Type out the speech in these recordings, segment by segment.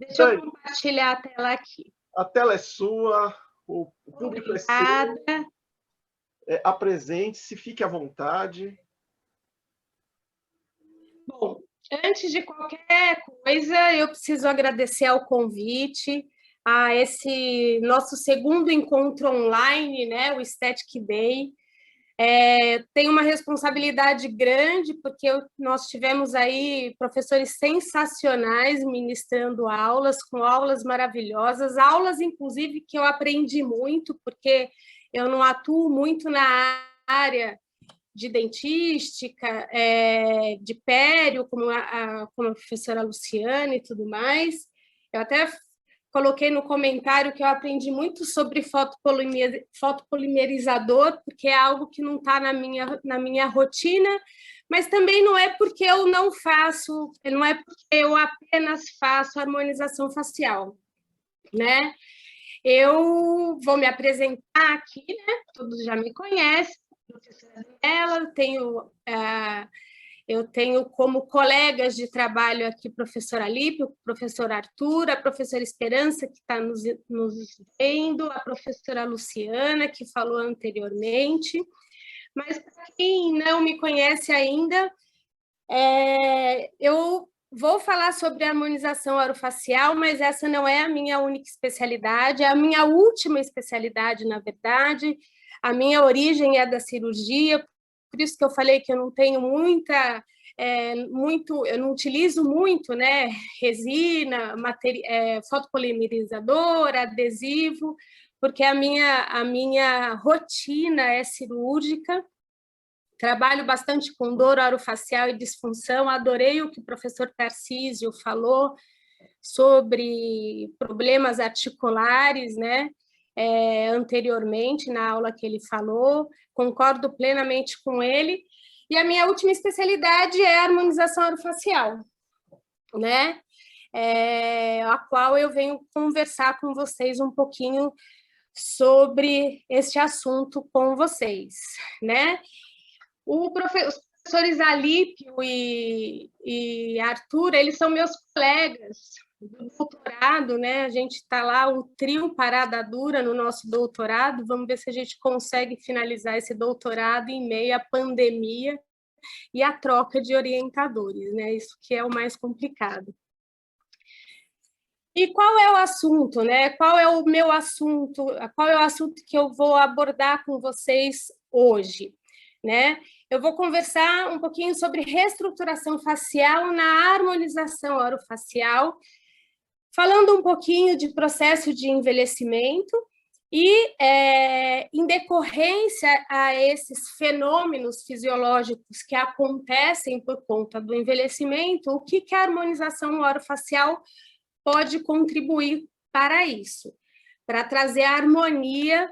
Deixa eu compartilhar a tela aqui. A tela é sua, o público Obrigada. é seu. Apresente-se, fique à vontade. Bom, antes de qualquer coisa, eu preciso agradecer ao convite, a esse nosso segundo encontro online, né, o Aesthetic Day. Tem uma responsabilidade grande, porque nós tivemos aí professores sensacionais ministrando aulas, com aulas maravilhosas, aulas, inclusive, que eu aprendi muito, porque eu não atuo muito na área de dentística, de pério, como a professora Luciana e tudo mais. Eu até coloquei no comentário que eu aprendi muito sobre fotopolimerizador, porque é algo que não está na minha rotina, mas também não é porque eu não faço, não é porque eu apenas faço harmonização facial, né? Eu vou me apresentar aqui, né? Todos já me conhecem, professora dela, eu tenho como colegas de trabalho aqui o professor Alípio, o professor Arthur, a professora Esperança, que está nos vendo, a professora Luciana, que falou anteriormente. Mas, para quem não me conhece ainda, eu vou falar sobre a harmonização orofacial, mas essa não é a minha única especialidade, é a minha última especialidade, na verdade. A minha origem é da cirurgia, por isso que eu falei que eu não tenho eu não utilizo muito, né, resina, fotopolimerizador, adesivo, porque a minha rotina é cirúrgica. Trabalho bastante com dor orofacial e disfunção. Adorei o que o professor Tarcísio falou sobre problemas articulares, né? Anteriormente, na aula que ele falou, concordo plenamente com ele. E a minha última especialidade é a harmonização orofacial, né? A qual eu venho conversar com vocês um pouquinho sobre este assunto com vocês, né? Os professores Alípio e Arthur, eles são meus colegas do doutorado, né? A gente está lá, o trio Parada Dura no nosso doutorado. Vamos ver se a gente consegue finalizar esse doutorado em meio à pandemia e à troca de orientadores, né? Isso que é o mais complicado. E qual é o assunto, né? Qual é o meu assunto? Qual é o assunto que eu vou abordar com vocês hoje, né? Eu vou conversar um pouquinho sobre reestruturação facial na harmonização orofacial, falando um pouquinho de processo de envelhecimento e, em decorrência a esses fenômenos fisiológicos que acontecem por conta do envelhecimento, o que a harmonização orofacial pode contribuir para isso, para trazer a harmonia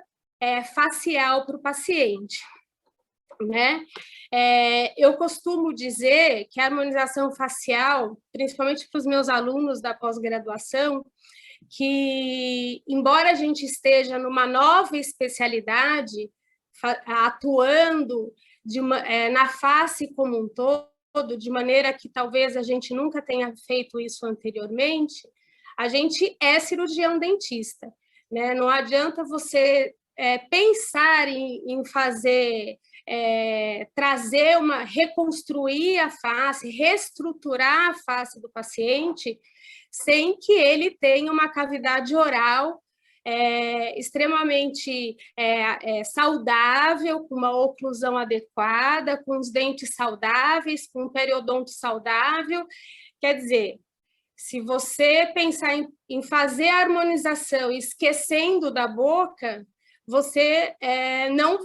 facial para o paciente, né? Eu costumo dizer que a harmonização facial, principalmente para os meus alunos da pós-graduação, que, embora a gente esteja numa nova especialidade, atuando na face como um todo, de maneira que talvez a gente nunca tenha feito isso anteriormente, a gente é cirurgião dentista, né? Não adianta você pensar em fazer, reconstruir a face, reestruturar a face do paciente, sem que ele tenha uma cavidade oral extremamente saudável, com uma oclusão adequada, com os dentes saudáveis, com um periodonto saudável. Quer dizer, se você pensar em fazer a harmonização esquecendo da boca, você não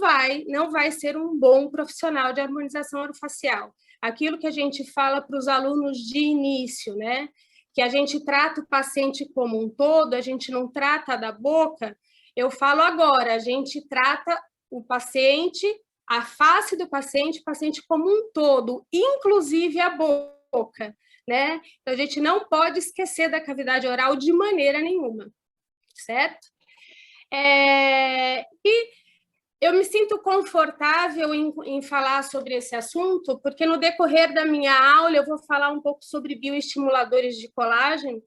vai ser um bom profissional de harmonização orofacial. Aquilo que a gente fala para os alunos de início, né? Que a gente trata o paciente como um todo, a gente não trata da boca. Eu falo agora, a gente trata o paciente, a face do paciente, o paciente como um todo, inclusive a boca, né? Então, a gente não pode esquecer da cavidade oral de maneira nenhuma, certo? E eu me sinto confortável em falar sobre esse assunto, porque no decorrer da minha aula eu vou falar um pouco sobre bioestimuladores de colágeno,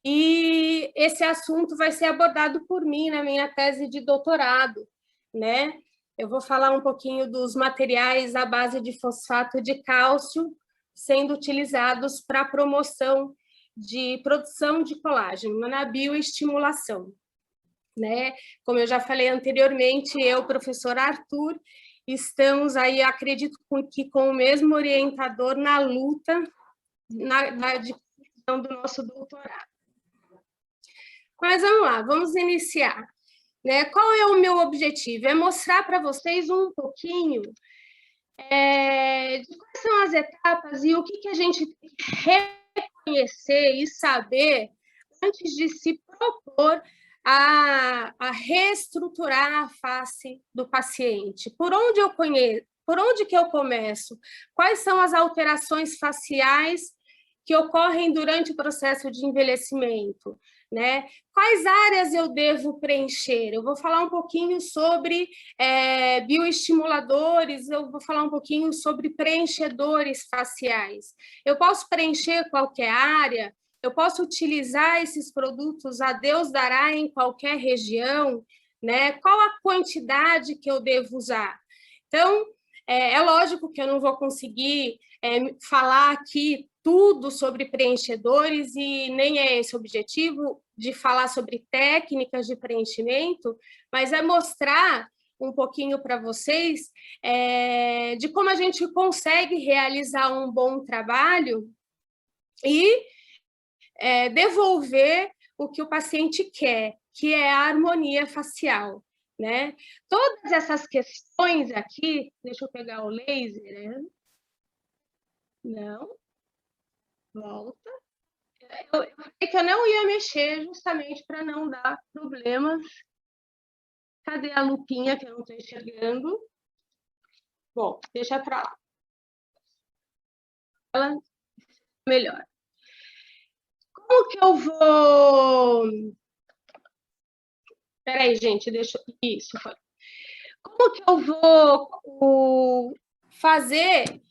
e esse assunto vai ser abordado por mim na minha tese de doutorado, né? Eu vou falar um pouquinho dos materiais à base de fosfato de cálcio sendo utilizados para a promoção de produção de colágeno na bioestimulação, né? Como eu já falei anteriormente, eu, professor Arthur, estamos aí, acredito que com o mesmo orientador na luta na discussão do nosso doutorado. Mas vamos lá, vamos iniciar. Né? Qual é o meu objetivo? É mostrar para vocês um pouquinho de quais são as etapas e o que a gente tem que reconhecer e saber antes de se propor a reestruturar a face do paciente. Por onde que eu começo? Quais são as alterações faciais que ocorrem durante o processo de envelhecimento? Né? Quais áreas eu devo preencher? Eu vou falar um pouquinho sobre bioestimuladores, eu vou falar um pouquinho sobre preenchedores faciais. Eu posso preencher qualquer área? Eu posso utilizar esses produtos a Deus dará em qualquer região? Né? Qual a quantidade que eu devo usar? Então, é lógico que eu não vou conseguir falar aqui tudo sobre preenchedores e nem é esse o objetivo de falar sobre técnicas de preenchimento, mas é mostrar um pouquinho para vocês de como a gente consegue realizar um bom trabalho e devolver o que o paciente quer, que é a harmonia facial. Né? Todas essas questões aqui, deixa eu pegar o laser, né? Não, volta. Eu falei que eu não ia mexer justamente para não dar problemas. Cadê a lupinha que eu não estou enxergando? Bom, deixa para lá. Ela melhor. Como que eu vou... Peraí, gente, deixa... Isso, foi. Como que eu vou fazer...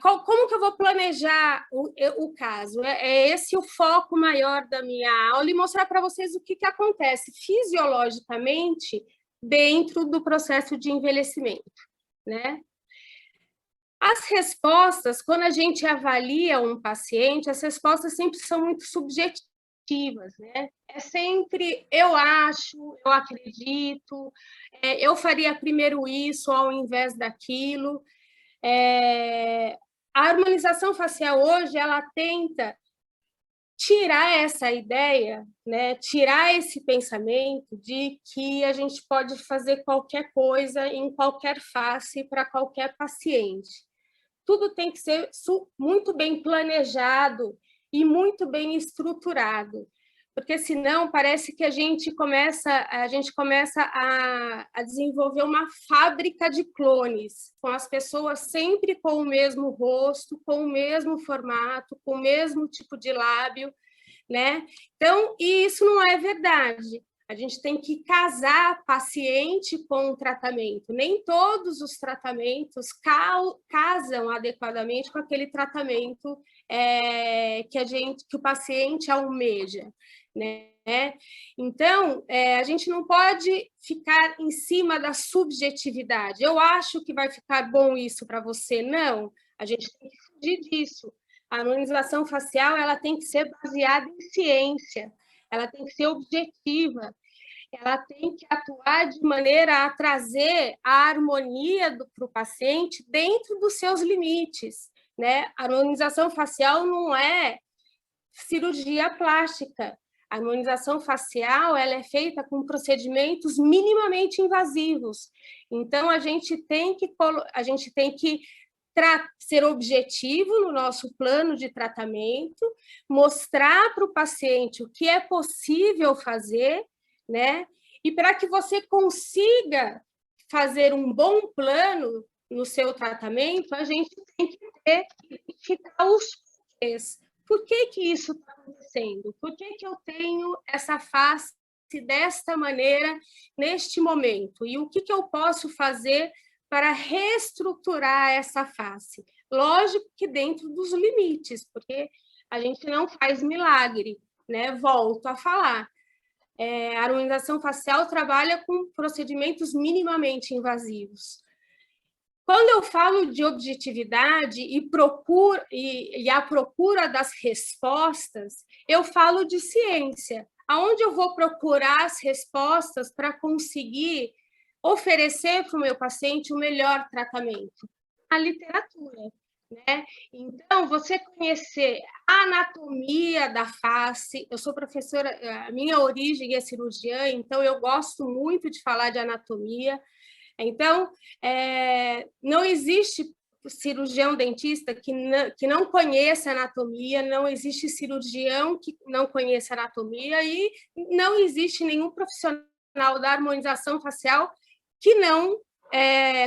como que eu vou planejar o caso? É esse o foco maior da minha aula e mostrar para vocês o que acontece fisiologicamente dentro do processo de envelhecimento, né? As respostas, quando a gente avalia um paciente, as respostas sempre são muito subjetivas, né? É sempre eu acho, eu acredito, eu faria primeiro isso ao invés daquilo. A harmonização facial hoje, ela tenta tirar essa ideia, né? Tirar esse pensamento de que a gente pode fazer qualquer coisa em qualquer face para qualquer paciente. Tudo tem que ser muito bem planejado e muito bem estruturado, porque senão parece que a gente começa a desenvolver uma fábrica de clones, com as pessoas sempre com o mesmo rosto, com o mesmo formato, com o mesmo tipo de lábio, né? Então, e isso não é verdade. A gente tem que casar paciente com o tratamento. Nem todos os tratamentos casam adequadamente com aquele tratamento que o paciente almeja, né? Então, a gente não pode ficar em cima da subjetividade. Eu acho que vai ficar bom isso para você. Não, a gente tem que fugir disso. A harmonização facial ela tem que ser baseada em ciência, ela tem que ser objetiva, ela tem que atuar de maneira a trazer a harmonia para o paciente dentro dos seus limites, né? A harmonização facial não é cirurgia plástica. A harmonização facial ela é feita com procedimentos minimamente invasivos. Então, a gente tem que ser objetivo no nosso plano de tratamento, mostrar para o paciente o que é possível fazer, né? E para que você consiga fazer um bom plano no seu tratamento, a gente tem que identificar os porquês. Por que isso está acontecendo? Por que eu tenho essa face desta maneira neste momento? E o que eu posso fazer para reestruturar essa face? Lógico que dentro dos limites, porque a gente não faz milagre, né, volto a falar, a harmonização facial trabalha com procedimentos minimamente invasivos. Quando eu falo de objetividade e a procura das respostas, eu falo de ciência. Aonde eu vou procurar as respostas para conseguir oferecer para o meu paciente o melhor tratamento? A literatura, né? Então, você conhecer a anatomia da face, eu sou professora, a minha origem é cirurgiã, então eu gosto muito de falar de anatomia. Então, não existe cirurgião dentista que não conheça anatomia, não existe cirurgião que não conheça anatomia e não existe nenhum profissional da harmonização facial que não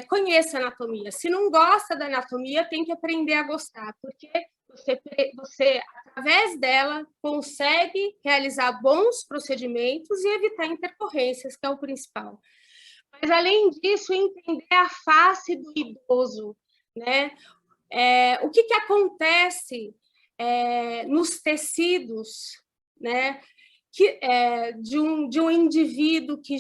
conheça anatomia. Se não gosta da anatomia, tem que aprender a gostar, porque você, através dela, consegue realizar bons procedimentos e evitar intercorrências, que é o principal. Mas, além disso, entender a face do idoso, né? O que acontece nos tecidos, né? De um indivíduo que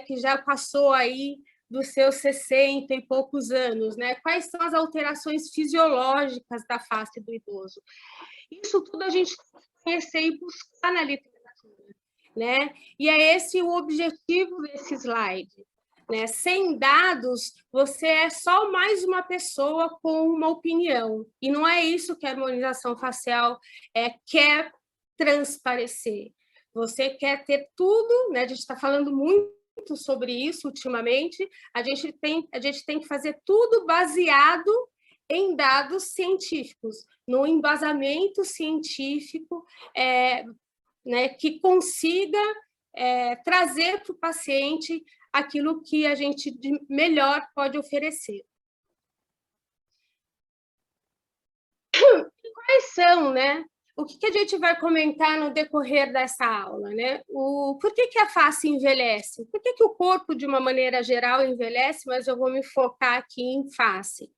que já passou aí dos seus 60 e poucos anos, né? Quais são as alterações fisiológicas da face do idoso? Isso tudo a gente tem que conhecer e buscar na literatura, né? E é esse o objetivo desse slide, né? Sem dados, você é só mais uma pessoa com uma opinião, e não é isso que a harmonização facial quer transparecer. Você quer ter tudo, né? A gente está falando muito sobre isso ultimamente, a gente tem que fazer tudo baseado em dados científicos, no embasamento científico, né, que consiga trazer para o paciente aquilo que a gente de melhor pode oferecer. E quais são, né? O que a gente vai comentar no decorrer dessa aula, né? Por que a face envelhece? Por que o corpo, de uma maneira geral, envelhece, mas eu vou me focar aqui em face?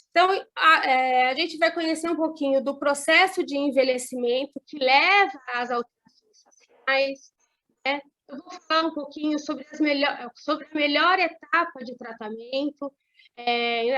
Então, a gente vai conhecer um pouquinho do processo de envelhecimento que leva às alterações faciais, né? Eu vou falar um pouquinho sobre a melhor etapa de tratamento.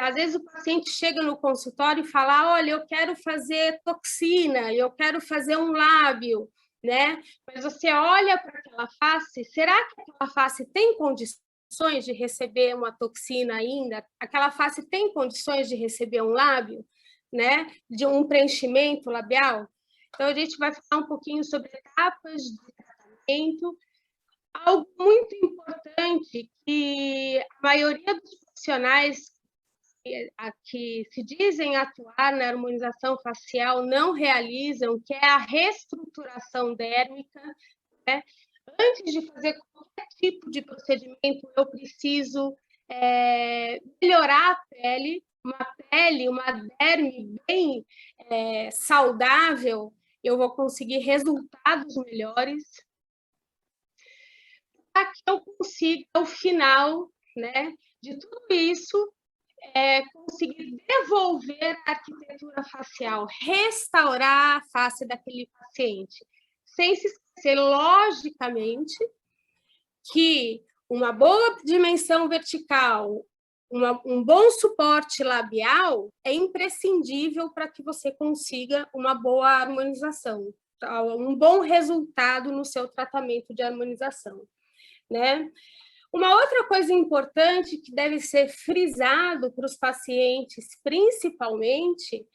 Às vezes o paciente chega no consultório e fala, olha, eu quero fazer toxina, eu quero fazer um lábio, né? Mas você olha para aquela face, será que aquela face tem condições de receber uma toxina ainda? Aquela face tem condições de receber um lábio, né? De um preenchimento labial? Então, a gente vai falar um pouquinho sobre etapas de tratamento. Algo muito importante que a maioria dos profissionais que se dizem atuar na harmonização facial não realizam, que é a reestruturação dérmica, né? Antes de fazer qualquer tipo de procedimento, eu preciso melhorar a pele, uma derme bem saudável, eu vou conseguir resultados melhores, para que eu consiga, ao final, né, de tudo isso, conseguir devolver a arquitetura facial, restaurar a face daquele paciente, sem se esquecer, logicamente, que uma boa dimensão vertical, um bom suporte labial é imprescindível para que você consiga uma boa harmonização, um bom resultado no seu tratamento de harmonização, né? Uma outra coisa importante que deve ser frisado para os pacientes, principalmente,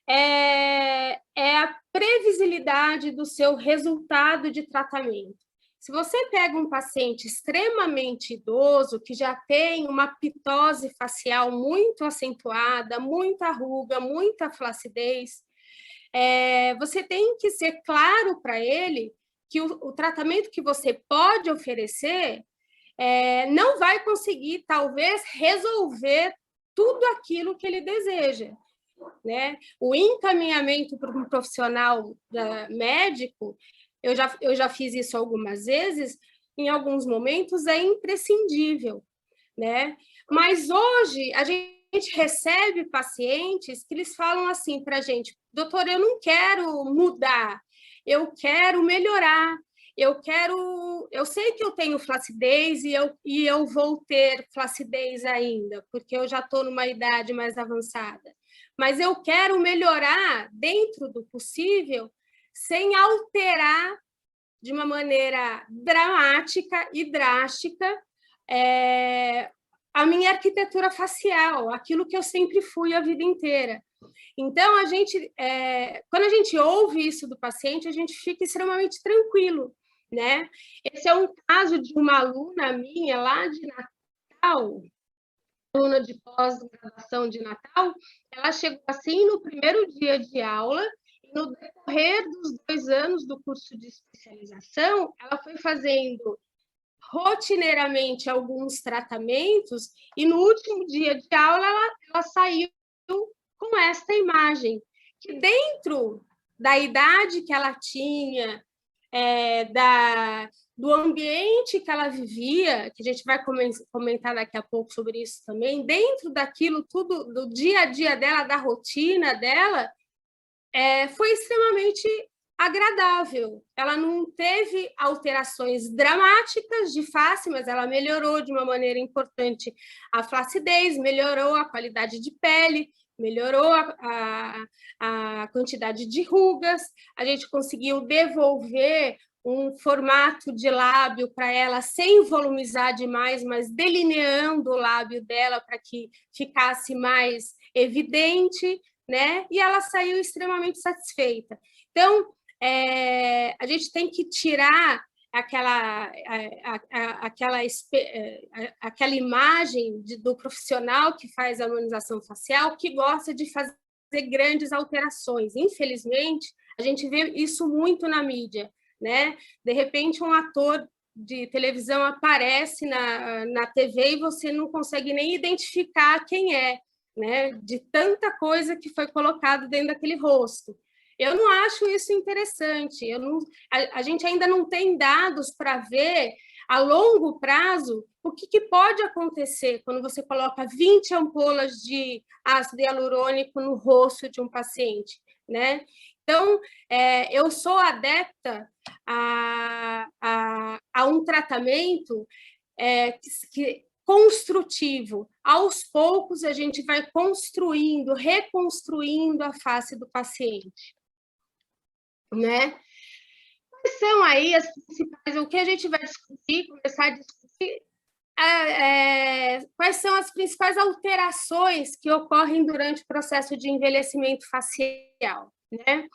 é a previsibilidade do seu resultado de tratamento. Se você pega um paciente extremamente idoso, que já tem uma pitose facial muito acentuada, muita ruga, muita flacidez, você tem que ser claro para ele que o tratamento que você pode oferecer não vai conseguir, talvez, resolver tudo aquilo que ele deseja, né? O encaminhamento para um profissional médico, eu já fiz isso algumas vezes, em alguns momentos é imprescindível, né? Mas hoje a gente recebe pacientes que eles falam assim para a gente, doutor, eu não quero mudar, eu quero melhorar, eu sei que eu tenho flacidez e eu vou ter flacidez ainda, porque eu já estou numa idade mais avançada, mas eu quero melhorar dentro do possível, sem alterar de uma maneira dramática e drástica a minha arquitetura facial, aquilo que eu sempre fui a vida inteira. Então, quando a gente ouve isso do paciente, a gente fica extremamente tranquilo, né? Esse é um caso de uma aluna minha lá de Natal, aluna de pós-graduação de Natal. Ela chegou assim no primeiro dia de aula, e no decorrer dos 2 anos do curso de especialização, ela foi fazendo rotineiramente alguns tratamentos, e no último dia de aula ela saiu com esta imagem, que dentro da idade que ela tinha, do ambiente que ela vivia, que a gente vai comentar daqui a pouco sobre isso também, dentro daquilo tudo, do dia a dia dela, da rotina dela, foi extremamente agradável. Ela não teve alterações dramáticas de face, mas ela melhorou de uma maneira importante a flacidez, melhorou a qualidade de pele, melhorou a quantidade de rugas, a gente conseguiu devolver um formato de lábio para ela sem volumizar demais, mas delineando o lábio dela para que ficasse mais evidente, né? E ela saiu extremamente satisfeita. Então, a gente tem que tirar aquela imagem do profissional que faz a harmonização facial, que gosta de fazer grandes alterações. Infelizmente, a gente vê isso muito na mídia, né? De repente, um ator de televisão aparece na TV e você não consegue nem identificar quem é, né? De tanta coisa que foi colocado dentro daquele rosto. Eu não acho isso interessante. A gente ainda não tem dados para ver, a longo prazo, o que pode acontecer quando você coloca 20 ampolas de ácido hialurônico no rosto de um paciente, né? Então, eu sou adepta a um tratamento construtivo. Aos poucos, a gente vai construindo, reconstruindo a face do paciente, né? Quais são aí as principais, o que a gente vai discutir, começar a discutir, quais são as principais alterações que ocorrem durante o processo de envelhecimento facial, né?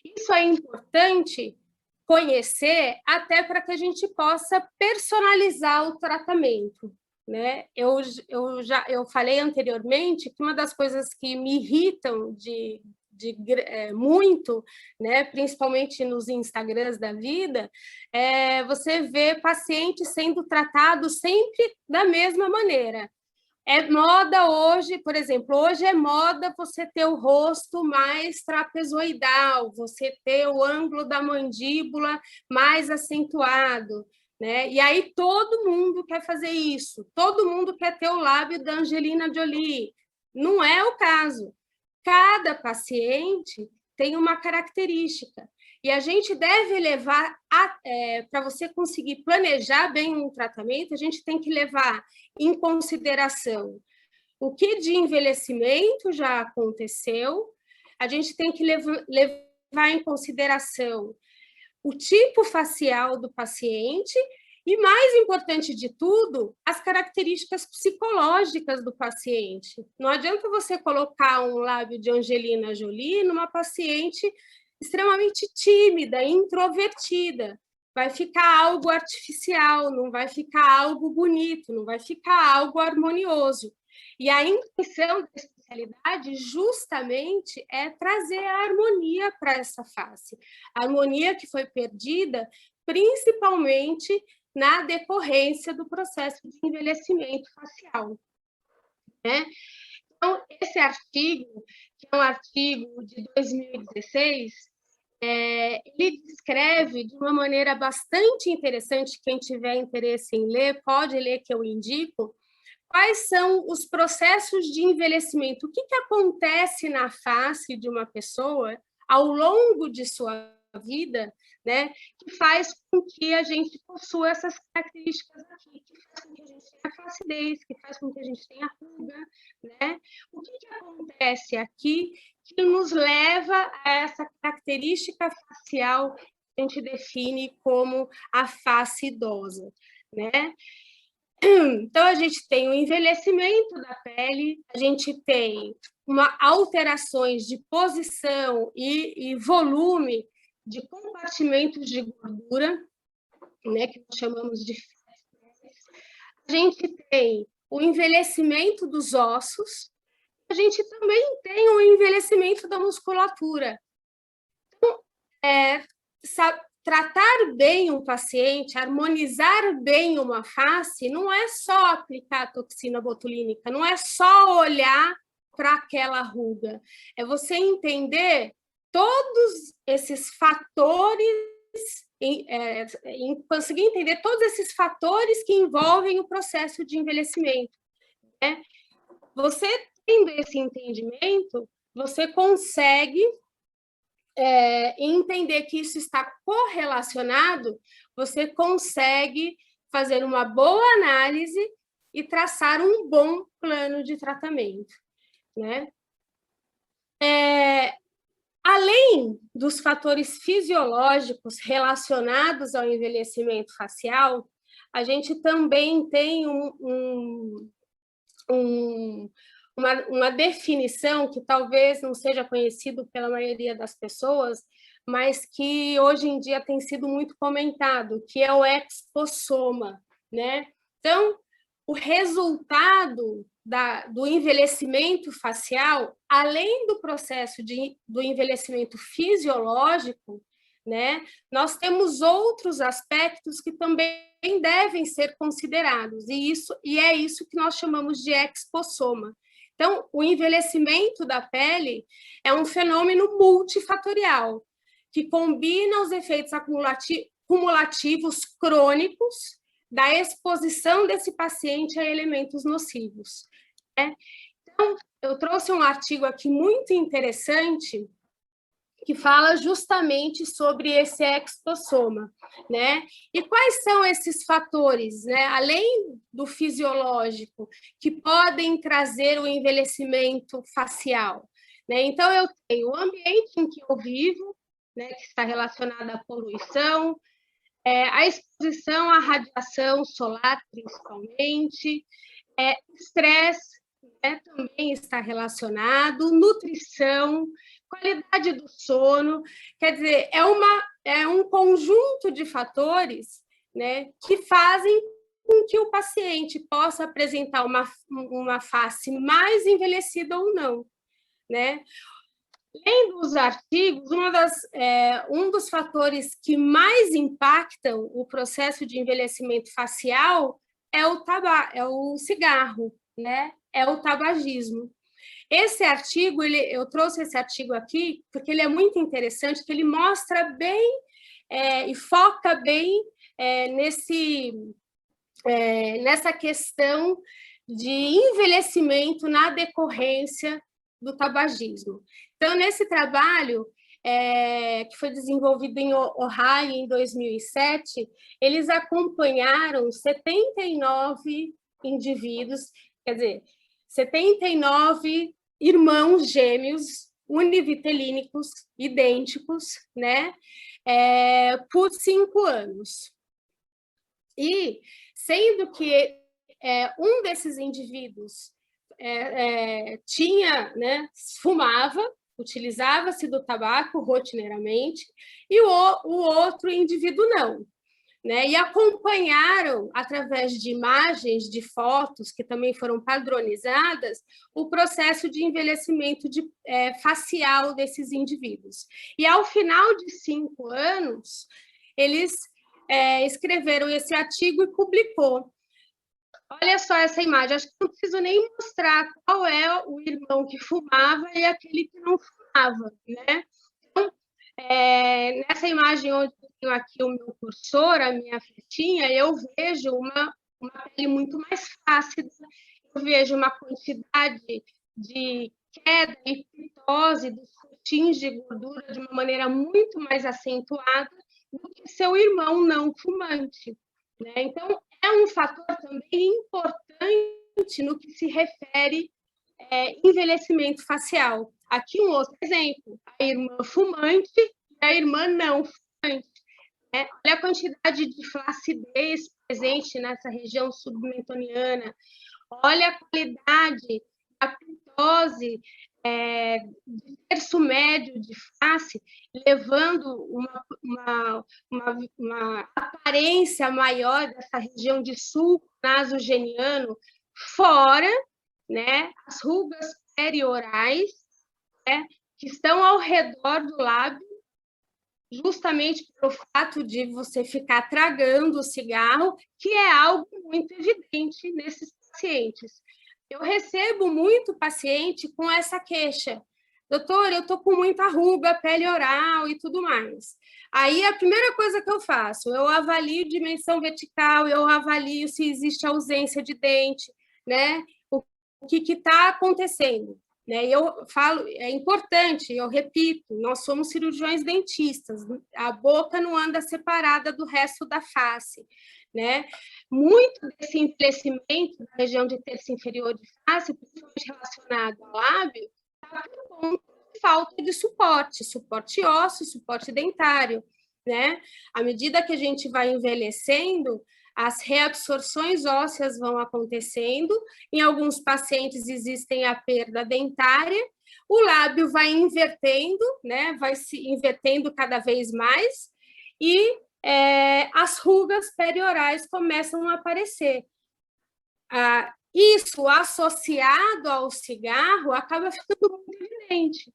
Isso é importante conhecer até para que a gente possa personalizar o tratamento, né? Eu falei anteriormente que uma das coisas que me irritam muito, né, principalmente nos Instagrams da vida, você vê pacientes sendo tratados sempre da mesma maneira. É moda hoje, por exemplo, hoje é moda você ter o rosto mais trapezoidal, você ter o ângulo da mandíbula mais acentuado, né? E aí todo mundo quer fazer isso, todo mundo quer ter o lábio da Angelina Jolie. Não é o caso. Cada paciente tem uma característica, e a gente deve levar, para você conseguir planejar bem um tratamento, a gente tem que levar em consideração o que de envelhecimento já aconteceu, a gente tem que levar em consideração o tipo facial do paciente e, mais importante de tudo, as características psicológicas do paciente. Não adianta você colocar um lábio de Angelina Jolie numa paciente extremamente tímida, introvertida. Vai ficar algo artificial, não vai ficar algo bonito, não vai ficar algo harmonioso. E a intenção da especialidade justamente é trazer a harmonia para essa face. A harmonia que foi perdida principalmente na decorrência do processo de envelhecimento facial, né? Então, esse artigo, que é um artigo de 2016, ele descreve de uma maneira bastante interessante, quem tiver interesse em ler, pode ler, que eu indico, quais são os processos de envelhecimento, o que acontece na face de uma pessoa ao longo de sua vida, né, que faz com que a gente possua essas características aqui, que faz com que a gente tenha flacidez, que faz com que a gente tenha ruga, né? O que acontece aqui que nos leva a essa característica facial que a gente define como a face idosa, né? Então, a gente tem o envelhecimento da pele, a gente tem alterações de posição e volume de compartimentos de gordura, né, que nós chamamos de fezes. A gente tem o envelhecimento dos ossos, a gente também tem o envelhecimento da musculatura. Então, tratar bem um paciente, harmonizar bem uma face, não é só aplicar toxina botulínica, não é só olhar para aquela ruga, é você entender todos esses fatores, conseguir entender todos esses fatores que envolvem o processo de envelhecimento, né? Você tendo esse entendimento, você consegue entender que isso está correlacionado, você consegue fazer uma boa análise e traçar um bom plano de tratamento, né? Além dos fatores fisiológicos relacionados ao envelhecimento facial, a gente também tem uma definição que talvez não seja conhecido pela maioria das pessoas, mas que hoje em dia tem sido muito comentado, que é o expossoma, né? Então, o resultado do envelhecimento facial, além do processo do envelhecimento fisiológico, né, nós temos outros aspectos que também devem ser considerados, e é isso que nós chamamos de expossoma. Então, o envelhecimento da pele é um fenômeno multifatorial, que combina os efeitos cumulativos crônicos da exposição desse paciente a elementos nocivos, né? Então, eu trouxe um artigo aqui muito interessante que fala justamente sobre esse expossoma, né? E quais são esses fatores, né, além do fisiológico, que podem trazer o envelhecimento facial, né? Então, eu tenho o ambiente em que eu vivo, né, que está relacionado à poluição, a exposição à radiação solar, principalmente, estresse, né, também está relacionado, nutrição, qualidade do sono, quer dizer, é um conjunto de fatores, né, que fazem com que o paciente possa apresentar uma face mais envelhecida ou não, né? Lendo os artigos, um dos fatores que mais impactam o processo de envelhecimento facial é o cigarro, né? É o tabagismo. Esse artigo, eu trouxe esse artigo aqui porque ele é muito interessante, que ele mostra bem e foca bem nessa questão de envelhecimento na decorrência do tabagismo. Então, nesse trabalho, que foi desenvolvido em Ohio em 2007, eles acompanharam 79 indivíduos, quer dizer, 79 irmãos gêmeos univitelínicos, idênticos, né, por 5 anos. E, sendo que um desses indivíduos fumava, utilizava-se do tabaco rotineiramente, e o outro indivíduo não, né? E acompanharam, através de imagens, de fotos, que também foram padronizadas, o processo de envelhecimento facial desses indivíduos. E, ao final de 5 anos, eles escreveram esse artigo e publicou. Olha só essa imagem, acho que não preciso nem mostrar qual é o irmão que fumava e aquele que não fumava, né? Então, nessa imagem onde eu tenho aqui o meu cursor, a minha fletinha, eu vejo uma pele muito mais flácida, eu vejo uma quantidade de queda e pitose dos atinge gordura de uma maneira muito mais acentuada do que seu irmão não fumante, né? Então, é um fator também importante no que se refere envelhecimento facial. Aqui um outro exemplo, a irmã fumante e a irmã não fumante. Olha a quantidade de flacidez presente nessa região submentoniana, olha a qualidade da pintose de terço médio de face, levando uma aparência maior dessa região de sulco nasogeniano, fora, né, as rugas periorais, né, que estão ao redor do lábio, justamente pelo fato de você ficar tragando o cigarro, que é algo muito evidente nesses pacientes. Eu recebo muito paciente com essa queixa. Doutor, eu estou com muita ruga, pele oral e tudo mais. Aí, a primeira coisa que eu faço, eu avalio dimensão vertical, eu avalio se existe ausência de dente, né? O que está acontecendo. Né? Eu falo, é importante, eu repito, nós somos cirurgiões dentistas, a boca não anda separada do resto da face, né? Muito desse envelhecimento da região de terço inferior de face, principalmente relacionado ao lábio, está por conta de falta de suporte ósseo, suporte dentário, né? À medida que a gente vai envelhecendo, as reabsorções ósseas vão acontecendo, em alguns pacientes existem a perda dentária, o lábio vai invertendo, né, vai se invertendo cada vez mais, e as rugas periorais começam a aparecer. Isso, associado ao cigarro, acaba ficando muito evidente,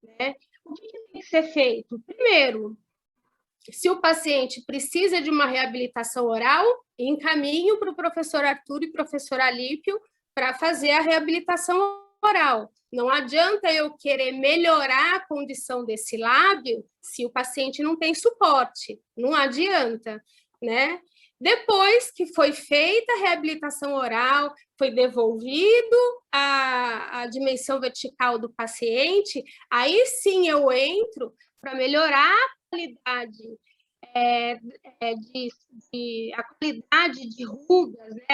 né? O que tem que ser feito? Primeiro, se o paciente precisa de uma reabilitação oral, encaminho para o professor Arthur e professor Alípio para fazer a reabilitação oral. Não adianta eu querer melhorar a condição desse lábio se o paciente não tem suporte. Não adianta, né? Depois que foi feita a reabilitação oral, foi devolvido a dimensão vertical do paciente, aí sim eu entro para melhorar qualidade, a qualidade de rugas, né,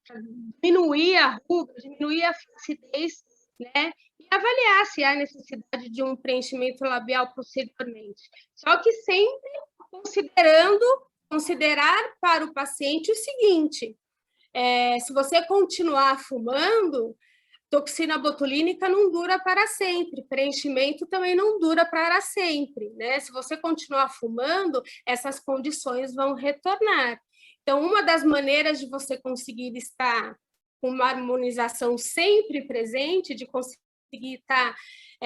para diminuir a ruga, diminuir a flacidez, né, e avaliar se há necessidade de um preenchimento labial posteriormente. Só que sempre considerar para o paciente o seguinte, se você continuar fumando, toxina botulínica não dura para sempre, preenchimento também não dura para sempre, né? Se você continuar fumando, essas condições vão retornar. Então, uma das maneiras de você conseguir estar com uma harmonização sempre presente, de conseguir estar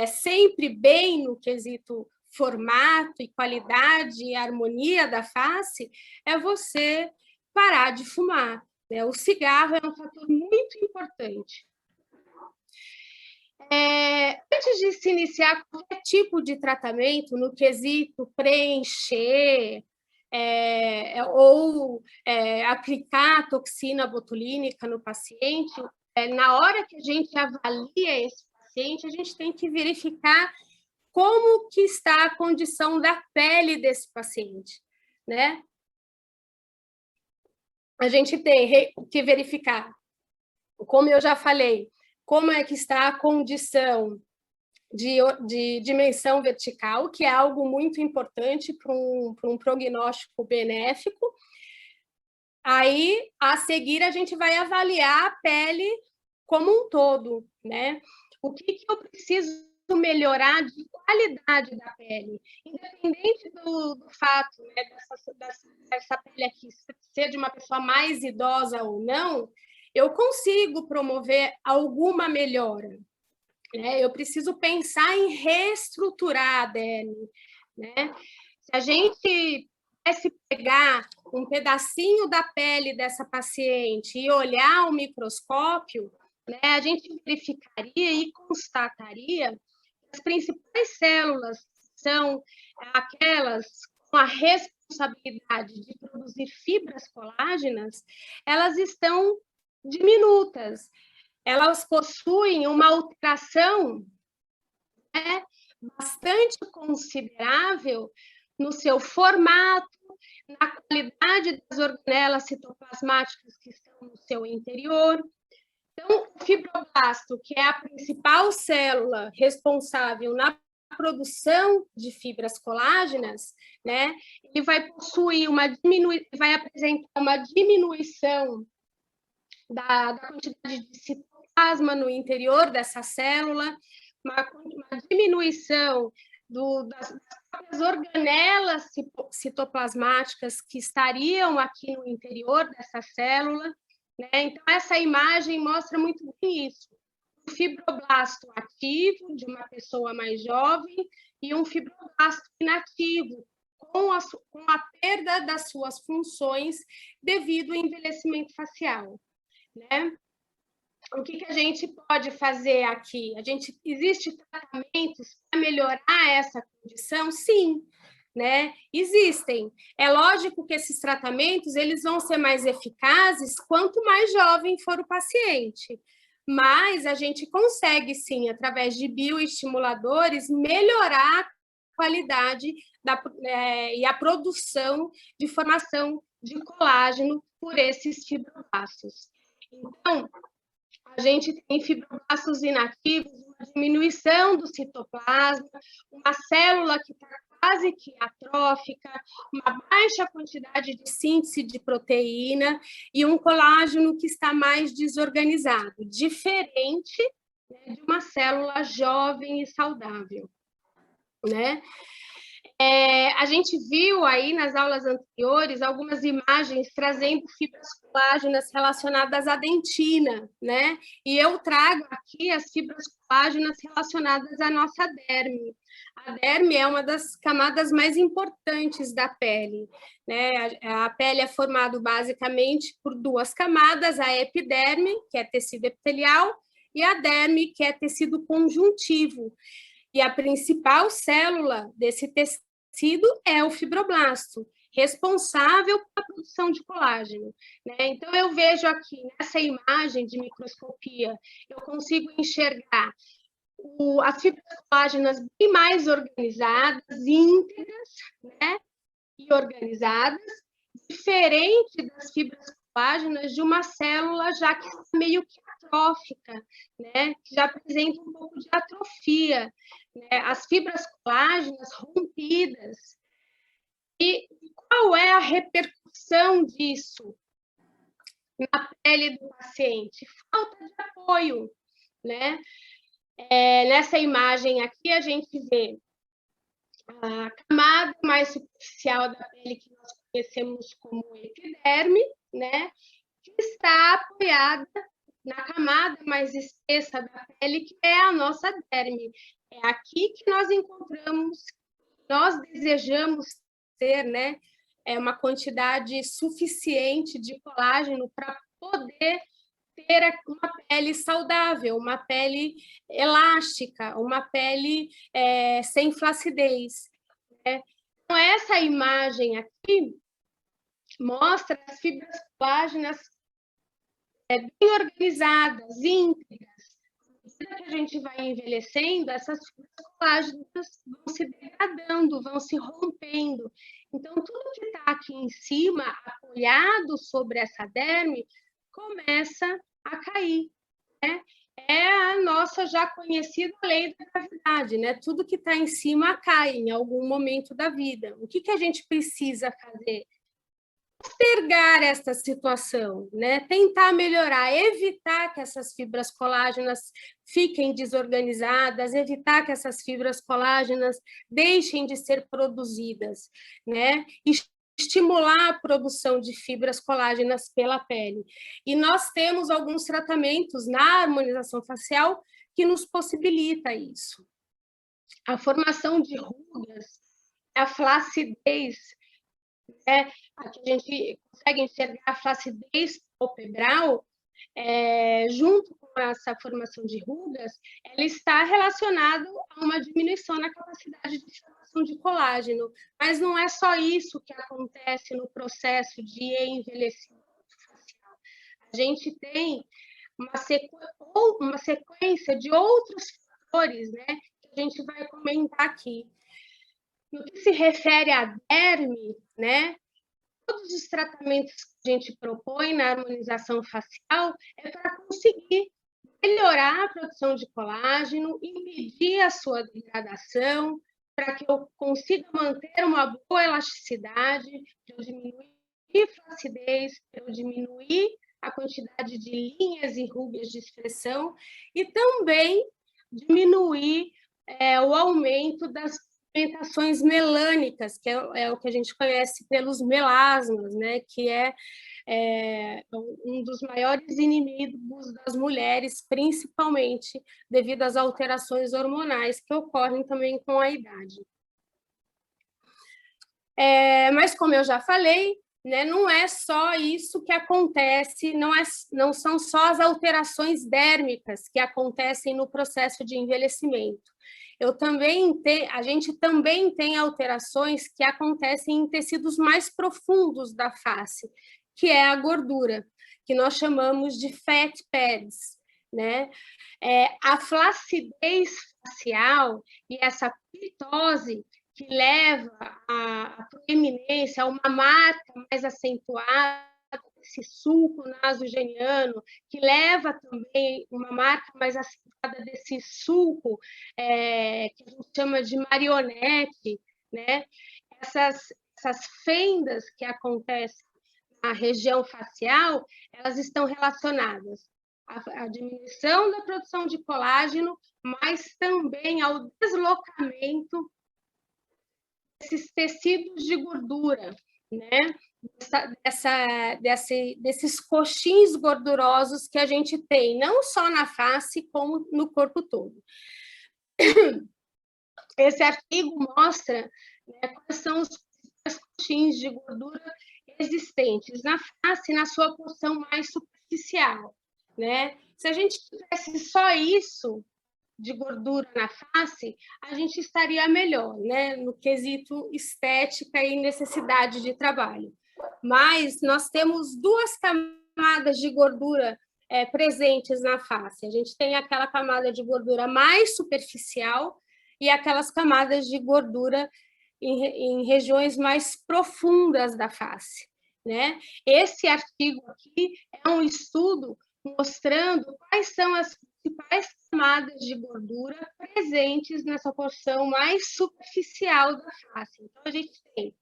sempre bem no quesito formato e qualidade e harmonia da face, é você parar de fumar, né? O cigarro é um fator muito importante. Antes de se iniciar qualquer tipo de tratamento no quesito preencher ou aplicar toxina botulínica no paciente, na hora que a gente avalia esse paciente, a gente tem que verificar como que está a condição da pele desse paciente, né? A gente tem que verificar, como eu já falei, como é que está a condição de dimensão vertical, que é algo muito importante para um prognóstico benéfico. Aí, a seguir, a gente vai avaliar a pele como um todo, né? O que eu preciso melhorar de qualidade da pele, independente do fato, né, dessa pele aqui ser de uma pessoa mais idosa ou não, eu consigo promover alguma melhora, né? Eu preciso pensar em reestruturar a ADN, né? Se a gente pudesse pegar um pedacinho da pele dessa paciente e olhar o microscópio, né, a gente verificaria e constataria que as principais células são aquelas com a responsabilidade de produzir fibras colágenas, elas estão diminutas. Elas possuem uma alteração, né, bastante considerável no seu formato, na qualidade das organelas citoplasmáticas que estão no seu interior. Então, o fibroblasto, que é a principal célula responsável na produção de fibras colágenas, né, ele vai possuir vai apresentar uma diminuição da quantidade de citoplasma no interior dessa célula, uma diminuição das próprias organelas citoplasmáticas que estariam aqui no interior dessa célula, né? Então, essa imagem mostra muito bem isso. Um fibroblasto ativo de uma pessoa mais jovem e um fibroblasto inativo, com a perda das suas funções devido ao envelhecimento facial, né? O que a gente pode fazer aqui? Existe tratamentos para melhorar essa condição? Sim, né? Existem. É lógico que esses tratamentos eles vão ser mais eficazes quanto mais jovem for o paciente. Mas a gente consegue, sim, através de bioestimuladores, melhorar a qualidade e a produção de formação de colágeno por esses fibroblastos. Então, a gente tem fibroblastos inativos, uma diminuição do citoplasma, uma célula que está quase que atrófica, uma baixa quantidade de síntese de proteína e um colágeno que está mais desorganizado, diferente, né, de uma célula jovem e saudável, né? A gente viu aí nas aulas anteriores algumas imagens trazendo fibras colágenas relacionadas à dentina, né? E eu trago aqui as fibras colágenas relacionadas à nossa derme. A derme é uma das camadas mais importantes da pele, né? A pele é formada basicamente por duas camadas, a epiderme, que é tecido epitelial, e a derme, que é tecido conjuntivo. E a principal célula desse tecido é o fibroblasto, responsável pela produção de colágeno, né? Então, eu vejo aqui, nessa imagem de microscopia, eu consigo enxergar as fibras colágenas bem mais organizadas, íntegras, né? E organizadas, diferente das fibras colágenas de uma célula já que está meio que atrófica, né? Que já apresenta um pouco de atrofia, né? As fibras colágenas rompidas. E qual é a repercussão disso na pele do paciente? Falta de apoio, né? Nessa imagem aqui, a gente vê a camada mais superficial da pele, que nós conhecemos como epiderme, né? Que está apoiada na camada mais espessa da pele, que é a nossa derme. É aqui que nós encontramos, nós desejamos ter, né, uma quantidade suficiente de colágeno para poder ter uma pele saudável, uma pele elástica, uma pele sem flacidez, né? Então, essa imagem aqui mostra as fibras colágenas bem organizadas, íntegras. À medida que a gente vai envelhecendo, essas fibras colágenas vão se degradando, vão se rompendo. Então, tudo que está aqui em cima, apoiado sobre essa derme, começa a cair, né? É a nossa já conhecida lei da gravidade, né? Tudo que está em cima cai em algum momento da vida. O que a gente precisa fazer? Postergar esta situação, né? Tentar melhorar, evitar que essas fibras colágenas fiquem desorganizadas, evitar que essas fibras colágenas deixem de ser produzidas, né? E estimular a produção de fibras colágenas pela pele. E nós temos alguns tratamentos na harmonização facial que nos possibilita isso. A formação de rugas, a flacidez, né? Aqui a gente consegue enxergar a flacidez palpebral, junto com essa formação de rugas, ela está relacionada a uma diminuição na capacidade de formação de colágeno. Mas não é só isso que acontece no processo de envelhecimento facial. A gente tem uma sequência de outros fatores, né, que a gente vai comentar aqui. No que se refere à derme, né, todos os tratamentos que a gente propõe na harmonização facial é para conseguir melhorar a produção de colágeno, impedir a sua degradação, para que eu consiga manter uma boa elasticidade, para eu diminuir a flacidez, para eu diminuir a quantidade de linhas e rugas de expressão e também diminuir o aumento das pigmentações melânicas, que é o que a gente conhece pelos melasmas, né? Que é um dos maiores inimigos das mulheres, principalmente devido às alterações hormonais que ocorrem também com a idade. Mas, como eu já falei, né, não é só isso que acontece, não são só as alterações dérmicas que acontecem no processo de envelhecimento. A gente também tem alterações que acontecem em tecidos mais profundos da face, que é a gordura, que nós chamamos de fat pads, né? A flacidez facial e essa pitose que leva à proeminência, a uma marca mais acentuada desse sulco nasogeniano, que leva também uma marca mais acentuada desse sulco, que a gente chama de marionete, né? Essas fendas que acontecem na região facial, elas estão relacionadas à diminuição da produção de colágeno, mas também ao deslocamento desses tecidos de gordura, né? Desses coxins gordurosos que a gente tem, não só na face, como no corpo todo. Esse artigo mostra, né, quais são os coxins de gordura existentes na face, na sua porção mais superficial, né? Se a gente tivesse só isso de gordura na face, a gente estaria melhor, né, no quesito estética e necessidade de trabalho. Mas nós temos duas camadas de gordura presentes na face. A gente tem aquela camada de gordura mais superficial e aquelas camadas de gordura em regiões mais profundas da face, né? Esse artigo aqui é um estudo mostrando quais são as principais camadas de gordura presentes nessa porção mais superficial da face. Então, a gente tem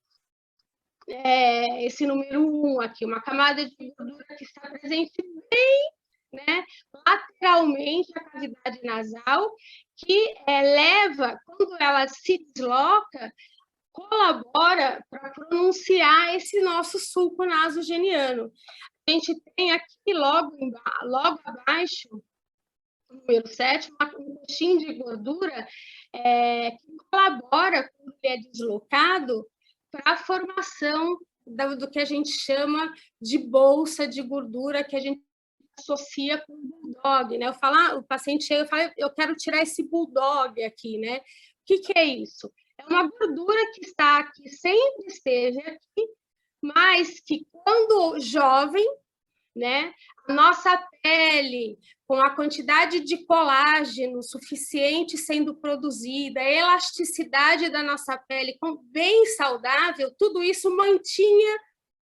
esse número 1 aqui, uma camada de gordura que está presente bem, né, lateralmente à cavidade nasal, que leva, quando ela se desloca, colabora para pronunciar esse nosso sulco nasogeniano. A gente tem aqui, logo abaixo, número 7, um coxinho de gordura que colabora, quando ele é deslocado, para a formação do que a gente chama de bolsa de gordura, que a gente associa com o bulldog, né? Eu falo, o paciente chega e fala, eu quero tirar esse bulldog aqui, né? O que é isso? É uma gordura que está aqui, sempre esteve aqui, mas que quando jovem, né, a nossa pele, com a quantidade de colágeno suficiente sendo produzida, a elasticidade da nossa pele bem saudável, tudo isso mantinha,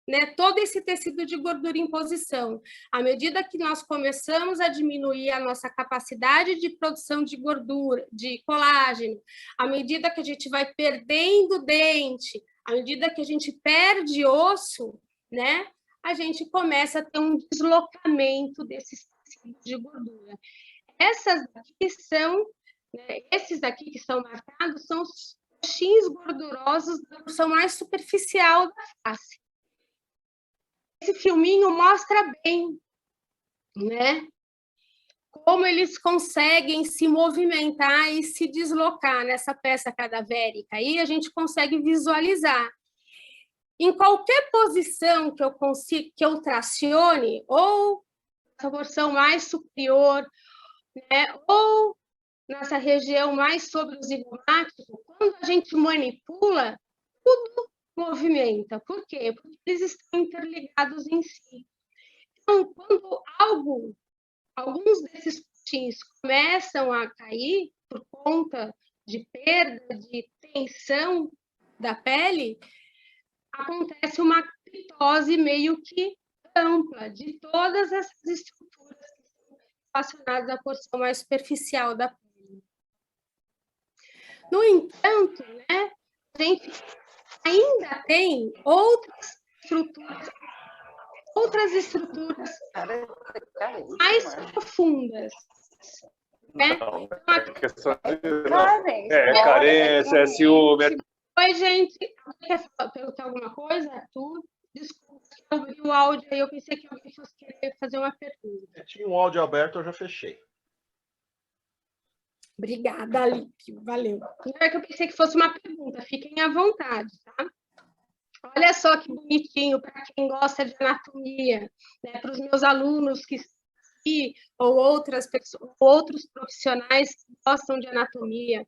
né, todo esse tecido de gordura em posição. À medida que nós começamos a diminuir a nossa capacidade de produção de gordura, de colágeno, à medida que a gente vai perdendo dente, à medida que a gente perde osso, né, a gente começa a ter um deslocamento desses tecidos de gordura. Esses daqui que estão marcados são os coxins gordurosos da porção mais superficial da face. Esse filminho mostra bem, né, como eles conseguem se movimentar e se deslocar nessa peça cadavérica. Aí a gente consegue visualizar. Em qualquer posição que eu tracione, ou essa porção mais superior, né, ou nessa região mais sobre o zigomático, quando a gente manipula, tudo movimenta. Por quê? Porque eles estão interligados em si. Então, quando alguns desses coxins começam a cair por conta de perda, de tensão da pele, acontece uma captose meio que ampla de todas essas estruturas relacionadas à porção mais superficial da pele. No entanto, né, a gente ainda tem outras estruturas mais profundas. Né? Não, é questão de carência, é ciúme. Oi, gente. Quer perguntar alguma coisa, Arthur? Desculpa, eu abri o áudio aí, eu pensei que alguém fosse querer fazer uma pergunta. Tinha um áudio aberto, eu já fechei. Obrigada, Alice. Valeu. Não é que eu pensei que fosse uma pergunta, fiquem à vontade, tá? Olha só que bonitinho para quem gosta de anatomia, né? Para os meus alunos que ou outras pessoas, outros profissionais que gostam de anatomia.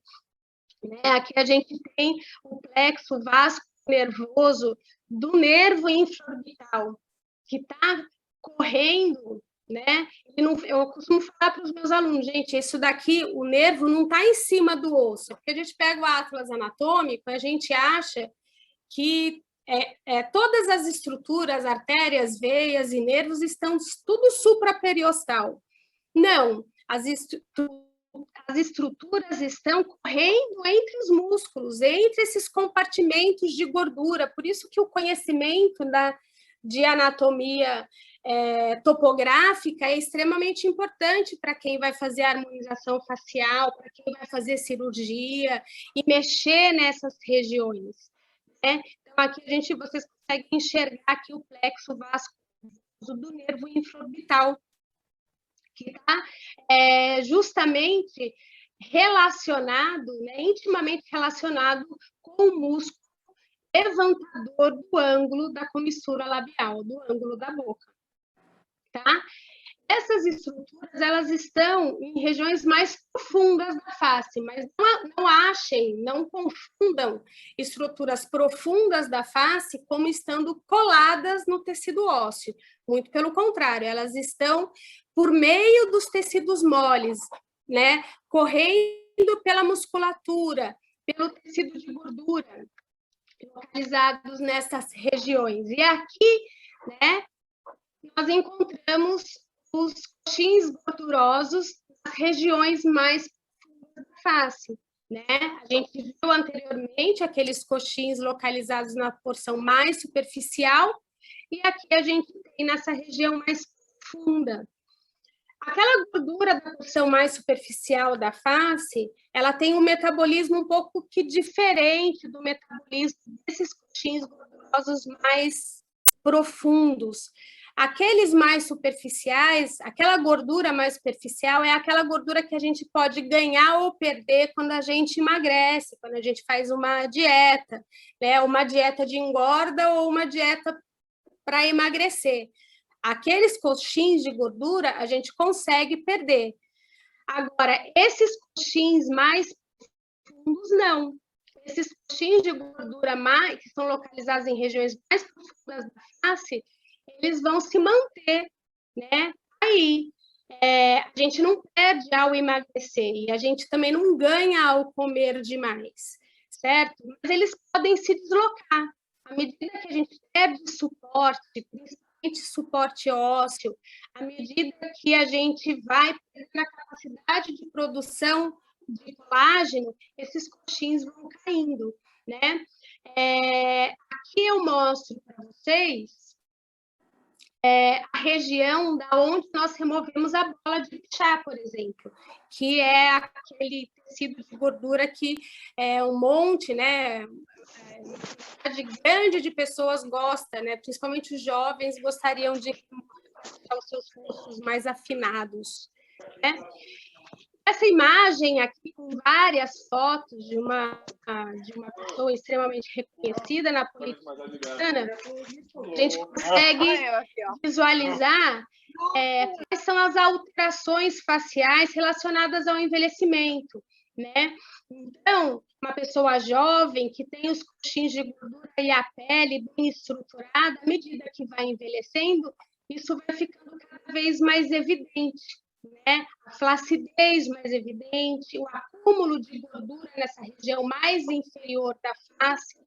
Né? Aqui a gente tem o plexo vasco nervoso do nervo infraorbital, que está correndo, né? Eu costumo falar para os meus alunos, gente, isso daqui, o nervo não está em cima do osso, porque a gente pega o atlas anatômico, a gente acha que todas as estruturas, artérias, veias e nervos estão tudo supraperiosteal. Não, as estruturas estão correndo entre os músculos, entre esses compartimentos de gordura. Por isso que o conhecimento de anatomia topográfica é extremamente importante para quem vai fazer harmonização facial, para quem vai fazer cirurgia e mexer nessas regiões. Né? Então, aqui vocês conseguem enxergar aqui o plexo vasco do nervo infraorbital, que está justamente relacionado, né, intimamente relacionado com o músculo levantador do ângulo da comissura labial, do ângulo da boca. Tá? Essas estruturas, elas estão em regiões mais profundas da face, mas não confundam estruturas profundas da face como estando coladas no tecido ósseo. Muito pelo contrário, elas estão por meio dos tecidos moles, né? Correndo pela musculatura, pelo tecido de gordura, localizados nessas regiões. E aqui, né, nós encontramos os coxins gordurosos nas regiões mais profundas da face, né? A gente viu anteriormente aqueles coxins localizados na porção mais superficial, e aqui a gente tem nessa região mais profunda. Aquela gordura da porção mais superficial da face, ela tem um metabolismo um pouco que diferente do metabolismo desses coxins gordurosos mais profundos. Aqueles mais superficiais, aquela gordura mais superficial é aquela gordura que a gente pode ganhar ou perder quando a gente emagrece, quando a gente faz uma dieta, né? Uma dieta de engorda ou uma dieta para emagrecer. Aqueles coxins de gordura a gente consegue perder. Agora, esses coxins mais profundos, não. Esses coxins de gordura que são localizados em regiões mais profundas da face, eles vão se manter, né? Aí, a gente não perde ao emagrecer e a gente também não ganha ao comer demais, certo? Mas eles podem se deslocar. À medida que a gente perde suporte, principalmente suporte ósseo, à medida que a gente vai perdendo a capacidade de produção de colágeno, esses coxins vão caindo, né? Aqui eu mostro para vocês a região da onde nós removemos a bola de Bichat, por exemplo, que é aquele tecido de gordura que um monte, né, uma quantidade grande de pessoas gosta, né, principalmente os jovens gostariam de ter os seus rostos mais afinados, né? Essa imagem aqui, com várias fotos de uma pessoa extremamente reconhecida na política americana, a gente consegue visualizar quais são as alterações faciais relacionadas ao envelhecimento, né? Então, uma pessoa jovem que tem os coxins de gordura e a pele bem estruturada, à medida que vai envelhecendo, isso vai ficando cada vez mais evidente, né? A flacidez mais evidente, o acúmulo de gordura nessa região mais inferior da face.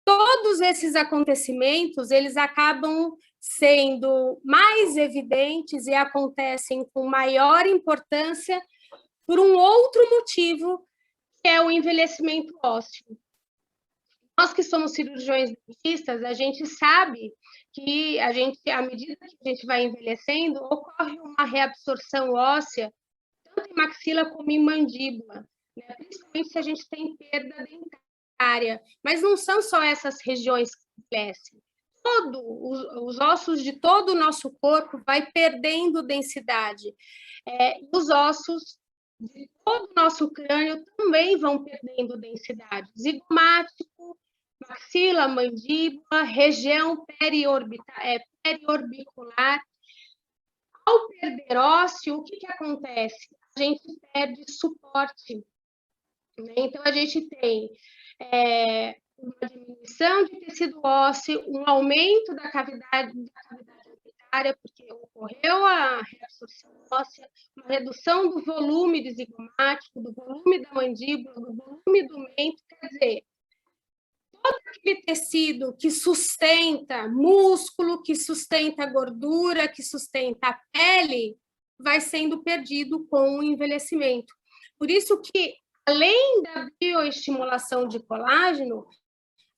Todos esses acontecimentos, eles acabam sendo mais evidentes e acontecem com maior importância por um outro motivo, que é o envelhecimento ósseo. Nós que somos cirurgiões dentistas, a gente sabe que à medida que a gente vai envelhecendo, ocorre uma reabsorção óssea, tanto em maxila como em mandíbula, né? Principalmente se a gente tem perda dentária. Mas não são só essas regiões que envelhecem. Os ossos de todo o nosso corpo vai perdendo densidade. Os ossos de todo o nosso crânio também vão perdendo densidade. Zigomático, maxila, mandíbula, região periorbicular. Ao perder ósseo, o que acontece? A gente perde suporte, né? Então, a gente tem uma diminuição de tecido ósseo, um aumento da cavidade dentária, porque ocorreu a reabsorção óssea, uma redução do volume de zigomático, do volume da mandíbula, do volume do mento, quer dizer, todo aquele tecido que sustenta músculo, que sustenta gordura, que sustenta a pele, vai sendo perdido com o envelhecimento. Por isso que, além da bioestimulação de colágeno,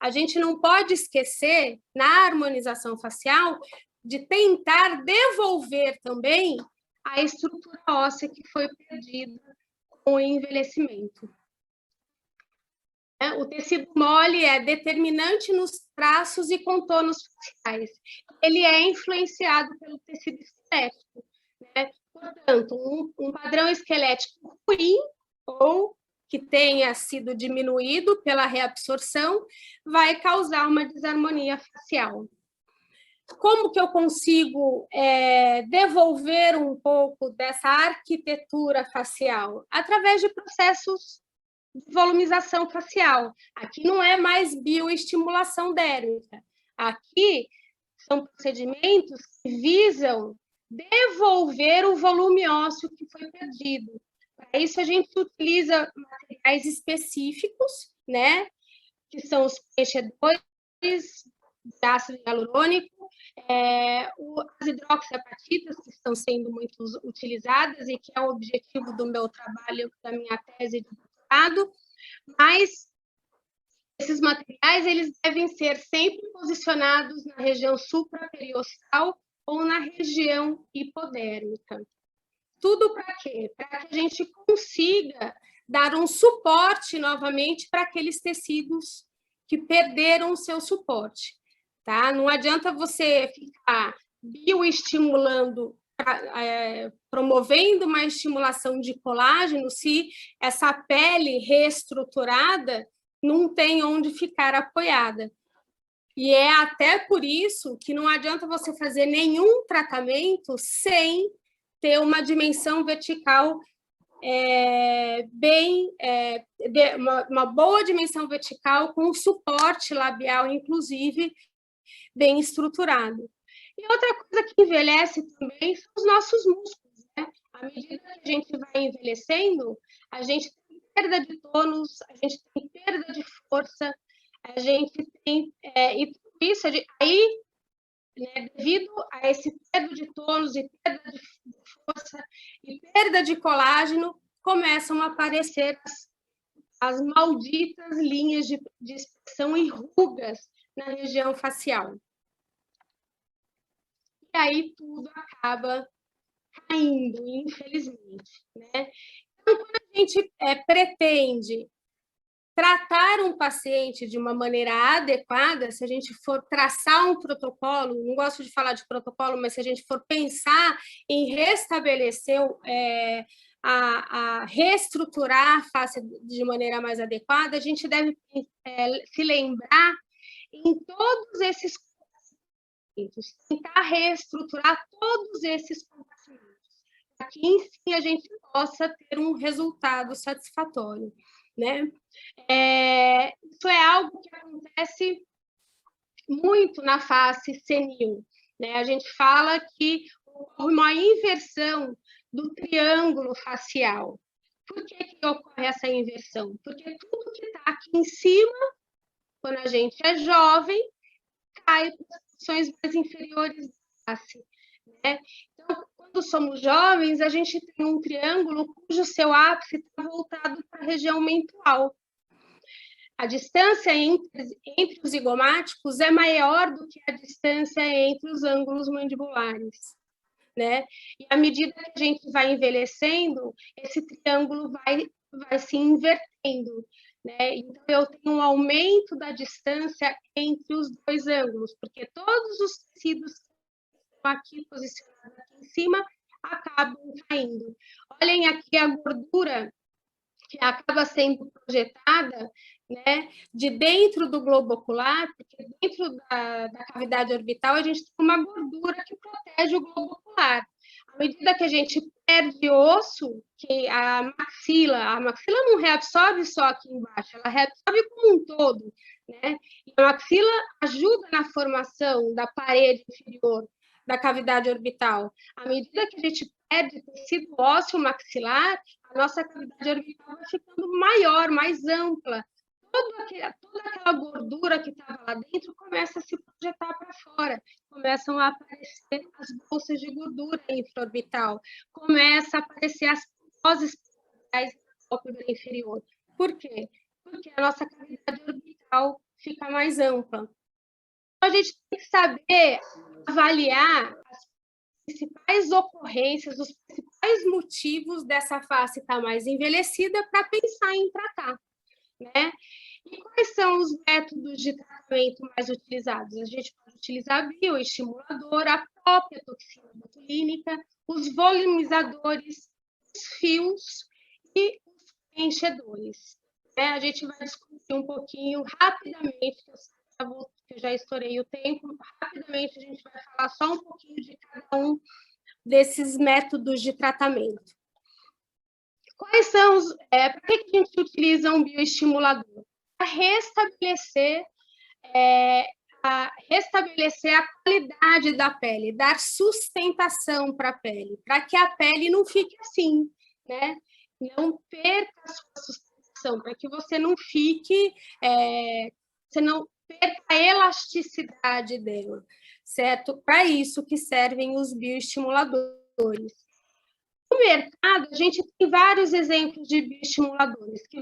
a gente não pode esquecer, na harmonização facial, de tentar devolver também a estrutura óssea que foi perdida com o envelhecimento. O tecido mole é determinante nos traços e contornos faciais. Ele é influenciado pelo tecido esquelético, né? Portanto, um padrão esquelético ruim ou que tenha sido diminuído pela reabsorção vai causar uma desarmonia facial. Como que eu consigo devolver um pouco dessa arquitetura facial? Através de processos de volumização facial. Aqui não é mais bioestimulação dérmica. Aqui são procedimentos que visam devolver o volume ósseo que foi perdido. Para isso, a gente utiliza materiais específicos, né? Que são os preenchedores de ácido hialurônico, as hidroxiapatitas, que estão sendo muito utilizadas e que é o objetivo do meu trabalho, da minha tese de doutorado, mas esses materiais eles devem ser sempre posicionados na região supraperiostal ou na região hipodérmica. Tudo para quê? Para que a gente consiga dar um suporte novamente para aqueles tecidos que perderam o seu suporte. Tá? Não adianta você ficar bioestimulando, promovendo uma estimulação de colágeno se essa pele reestruturada não tem onde ficar apoiada. E é até por isso que não adianta você fazer nenhum tratamento sem ter uma dimensão vertical uma boa dimensão vertical com suporte labial, inclusive, bem estruturado. E outra coisa que envelhece também são os nossos músculos, né? À medida que a gente vai envelhecendo, a gente tem perda de tônus, a gente tem perda de força, a gente tem... e tudo isso, aí, né, devido a esse perda de tônus e perda de força e perda de colágeno, começam a aparecer as malditas linhas de expressão e rugas na região facial. E aí tudo acaba caindo, infelizmente, né? Então, quando a gente pretende tratar um paciente de uma maneira adequada, se a gente for traçar um protocolo, não gosto de falar de protocolo, mas se a gente for pensar em restabelecer, a reestruturar a face de maneira mais adequada, a gente deve se lembrar em todos esses compartimentos, tentar reestruturar todos esses compartimentos, para que, enfim, a gente possa ter um resultado satisfatório, né? Isso é algo que acontece muito na face senil, né? A gente fala que houve uma inversão do triângulo facial. Por que ocorre essa inversão? Porque tudo que está aqui em cima, quando a gente é jovem, cai para as posições mais inferiores da face, né? Então, quando somos jovens, a gente tem um triângulo cujo seu ápice está voltado para a região mental. A distância entre os zigomáticos é maior do que a distância entre os ângulos mandibulares, né? E à medida que a gente vai envelhecendo, esse triângulo vai se invertendo, né? Então, eu tenho um aumento da distância entre os dois ângulos, porque todos os tecidos que estão aqui posicionados aqui em cima acabam caindo. Olhem aqui a gordura que acaba sendo projetada, né, de dentro do globo ocular, porque dentro da cavidade orbital a gente tem uma gordura que protege o globo ocular. À medida que a gente perde osso, que a maxila não reabsorve só aqui embaixo, ela reabsorve como um todo, né? E a maxila ajuda na formação da parede inferior da cavidade orbital. À medida que a gente perde tecido ósseo maxilar, a nossa cavidade orbital vai ficando maior, mais ampla. Toda aquela gordura que estava lá dentro começa a se projetar para fora, começam a aparecer as bolsas de gordura infraorbital, começa a aparecer as poses da pálpebra inferior. Por quê? Porque a nossa cavidade orbital fica mais ampla. Então, a gente tem que saber avaliar as principais ocorrências, os principais motivos dessa face estar mais envelhecida para pensar em tratar, né? E quais são os métodos de tratamento mais utilizados? A gente pode utilizar bioestimulador, a própria toxina botulínica, os volumizadores, os fios e os enchedores. Né? A gente vai discutir um pouquinho rapidamente, que eu já estourei o tempo, rapidamente a gente vai falar só um pouquinho de cada um desses métodos de tratamento. Quais são os... por que a gente utiliza um bioestimulador? Para restabelecer a qualidade da pele, dar sustentação para a pele, para que a pele não fique assim, né? Não perca a sua sustentação, para que você não fique... você não perca a elasticidade dela, certo? Para isso que servem os bioestimuladores. No mercado, a gente tem vários exemplos de bioestimuladores, que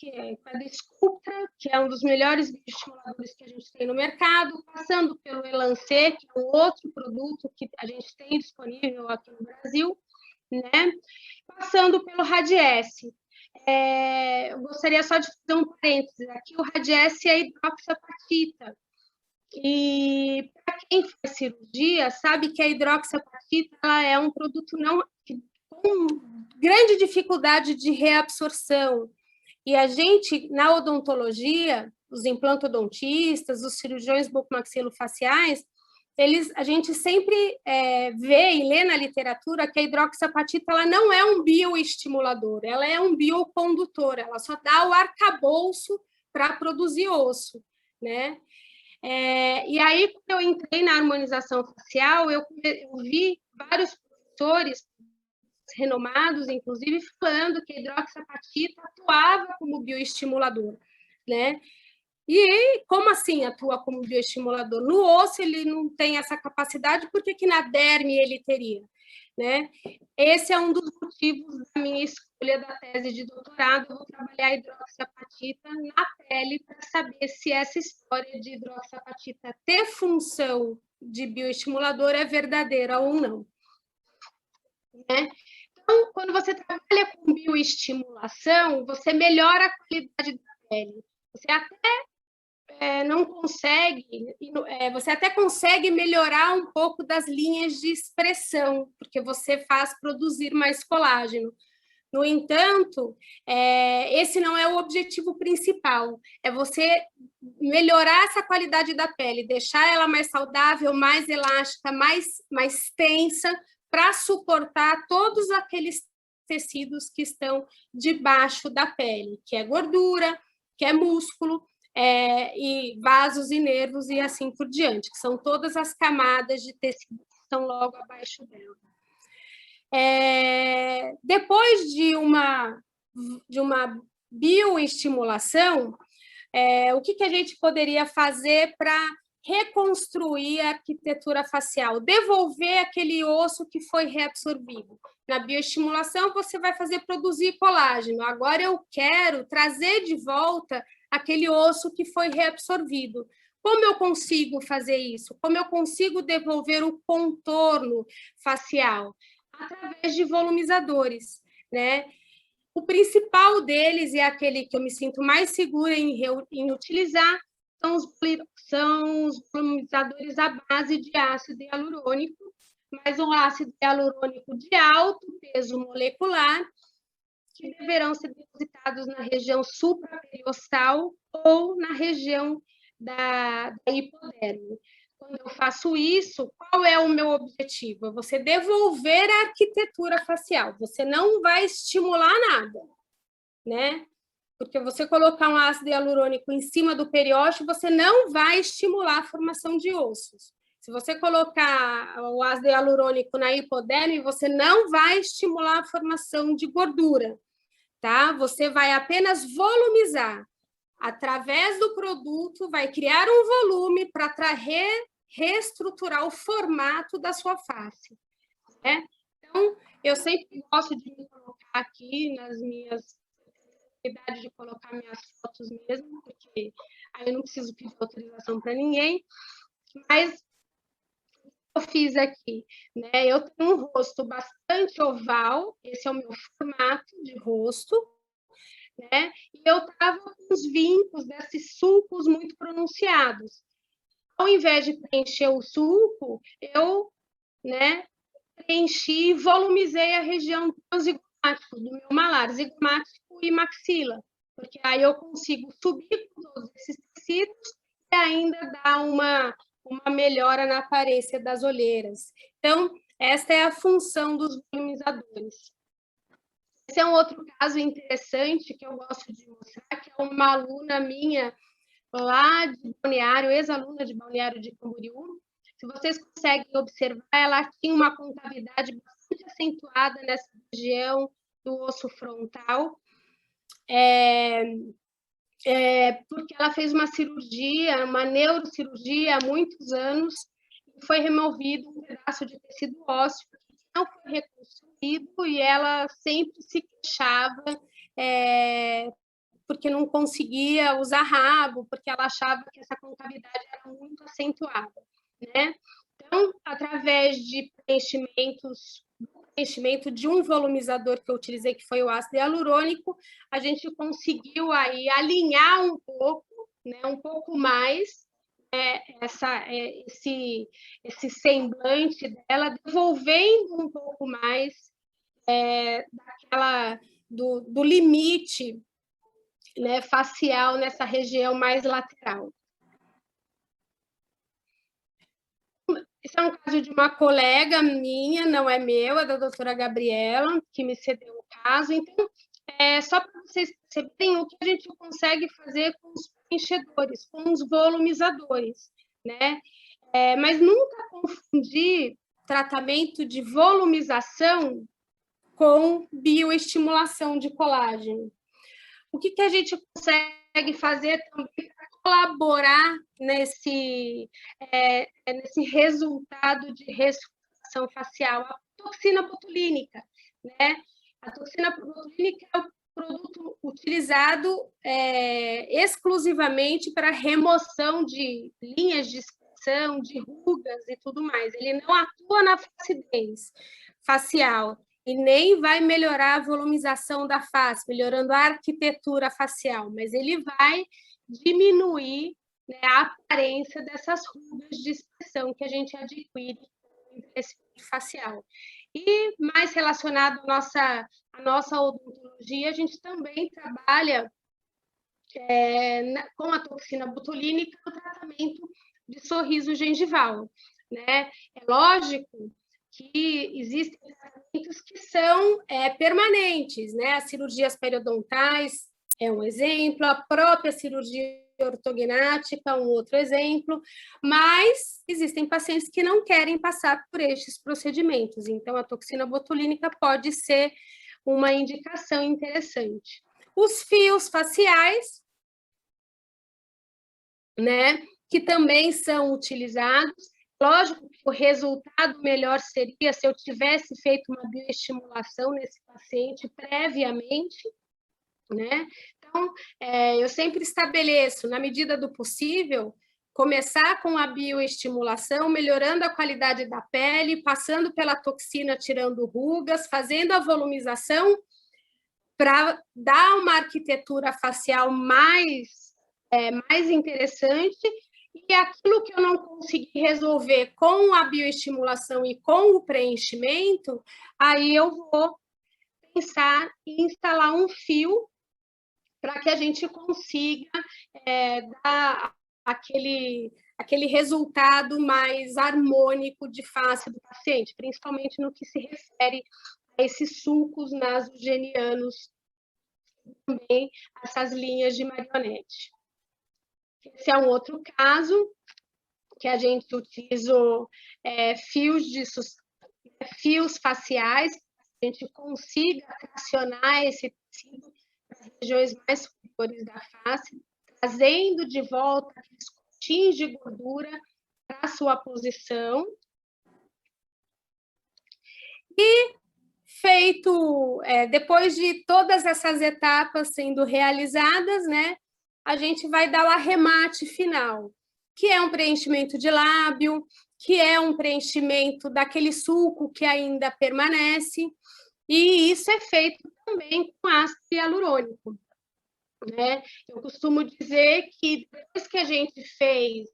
é a Sculptra, que é um dos melhores bioestimuladores que a gente tem no mercado, passando pelo Elancê, que é um outro produto que a gente tem disponível aqui no Brasil, né? Passando pelo Radiesse. Eu gostaria só de fazer um parênteses. Aqui o Radiesse é a hidroxiapatita. E para quem faz cirurgia, sabe que a hidroxiapatita ela é um produto com grande dificuldade de reabsorção. E a gente, na odontologia, os implantodontistas, os cirurgiões bucomaxilofaciais, a gente sempre vê e lê na literatura que a hidroxiapatita ela não é um bioestimulador, ela é um biocondutor, ela só dá o arcabouço para produzir osso, né? E aí, quando eu entrei na harmonização facial, eu vi vários professores renomados, inclusive, falando que a hidroxiapatita atuava como bioestimulador, né? E como assim atua como bioestimulador? No osso ele não tem essa capacidade, por que na derme ele teria? Né? Esse é um dos motivos da minha escolha da tese de doutorado. Eu vou trabalhar a hidroxiapatita na pele para saber se essa história de hidroxiapatita ter função de bioestimulador é verdadeira ou não. Né? Então, quando você trabalha com bioestimulação, você melhora a qualidade da pele. Você até não consegue, você até consegue melhorar um pouco das linhas de expressão, porque você faz produzir mais colágeno. No entanto, esse não é o objetivo principal, é você melhorar essa qualidade da pele, deixar ela mais saudável, mais elástica, mais tensa, para suportar todos aqueles tecidos que estão debaixo da pele, que é gordura, que é músculo, e vasos e nervos e assim por diante, que são todas as camadas de tecido que estão logo abaixo dela. Depois de uma bioestimulação, o que a gente poderia fazer para reconstruir a arquitetura facial? Devolver aquele osso que foi reabsorvido. Na bioestimulação, você vai produzir colágeno. Agora eu quero trazer de volta aquele osso que foi reabsorvido. Como eu consigo fazer isso? Como eu consigo devolver o contorno facial? Através de volumizadores, né? O principal deles, e aquele que eu me sinto mais segura em utilizar, são os volumizadores à base de ácido hialurônico, mas um ácido hialurônico de alto peso molecular, que deverão ser depositados na região supraperiostal ou na região da hipoderme. Quando eu faço isso, qual é o meu objetivo? É você devolver a arquitetura facial. Você não vai estimular nada, né? Porque você colocar um ácido hialurônico em cima do periósteo, você não vai estimular a formação de ossos. Se você colocar o ácido hialurônico na hipoderme, você não vai estimular a formação de gordura, tá? Você vai apenas volumizar. Através do produto, vai criar um volume para reestruturar o formato da sua face, né? Então, eu sempre gosto de me colocar aqui nas minhas possibilidades de colocar minhas fotos mesmo, porque aí eu não preciso pedir autorização para ninguém, mas eu fiz aqui, né? Eu tenho um rosto bastante oval, esse é o meu formato de rosto, né? E eu estava com os vincos desses sulcos muito pronunciados. Ao invés de preencher o sulco, eu, né, preenchi e volumizei a região do zigomático, do meu malar, zigomático e maxila, porque aí eu consigo subir com todos esses tecidos e ainda dar uma melhora na aparência das olheiras. Então, esta é a função dos volumizadores. Esse é um outro caso interessante que eu gosto de mostrar, que é uma aluna minha lá de Balneário, ex-aluna de Balneário de Camboriú. Se vocês conseguem observar, ela tinha uma concavidade bastante acentuada nessa região do osso frontal, porque ela fez uma cirurgia, uma neurocirurgia há muitos anos, e foi removido um pedaço de tecido ósseo que não foi reconstruído, e ela sempre se queixava porque não conseguia usar rabo, porque ela achava que essa concavidade era muito acentuada, né? Então, através de preenchimento de um volumizador que eu utilizei, que foi o ácido hialurônico, a gente conseguiu aí alinhar um pouco, né, um pouco mais esse semblante dela, devolvendo um pouco mais do limite, né, facial nessa região mais lateral. Esse é um caso de uma colega minha, não é meu, é da doutora Gabriela, que me cedeu o caso. Então, só para vocês perceberem o que a gente consegue fazer com os preenchedores, com os volumizadores, né? Mas nunca confundir tratamento de volumização com bioestimulação de colágeno. O que a gente consegue fazer também para colaborar nesse resultado de reestruturação facial? A toxina botulínica, né? A toxina botulínica é o produto utilizado exclusivamente para remoção de linhas de expressão, de rugas e tudo mais. Ele não atua na flacidez facial e nem vai melhorar a volumização da face, melhorando a arquitetura facial, mas ele vai diminuir, né, a aparência dessas rugas de expressão que a gente adquire com envelhecimento facial. E mais relacionado à nossa odontologia, a gente também trabalha com a toxina botulínica no tratamento de sorriso gengival, né? É lógico que existem tratamentos que são permanentes, né? As cirurgias periodontais é um exemplo, a própria cirurgia ortognática, um outro exemplo, mas existem pacientes que não querem passar por estes procedimentos, então a toxina botulínica pode ser uma indicação interessante. Os fios faciais, né, que também são utilizados. Lógico que o resultado melhor seria se eu tivesse feito uma bioestimulação nesse paciente previamente, né? Então, eu sempre estabeleço, na medida do possível, começar com a bioestimulação, melhorando a qualidade da pele, passando pela toxina, tirando rugas, fazendo a volumização para dar uma arquitetura facial mais interessante, e aquilo que eu não consegui resolver com a bioestimulação e com o preenchimento, aí eu vou pensar em instalar um fio para que a gente consiga dar aquele resultado mais harmônico de face do paciente, principalmente no que se refere a esses sulcos nasogenianos, também essas linhas de marionete. Esse é um outro caso que a gente utilizou fios faciais, para a gente consiga tracionar esse tecido nas regiões mais superiores da face, trazendo de volta aqueles pontinhos de gordura para a sua posição. E feito, depois de todas essas etapas sendo realizadas, né, a gente vai dar o arremate final, que é um preenchimento de lábio, que é um preenchimento daquele sulco que ainda permanece, e isso é feito também com ácido hialurônico, né? Eu costumo dizer que depois que a gente fez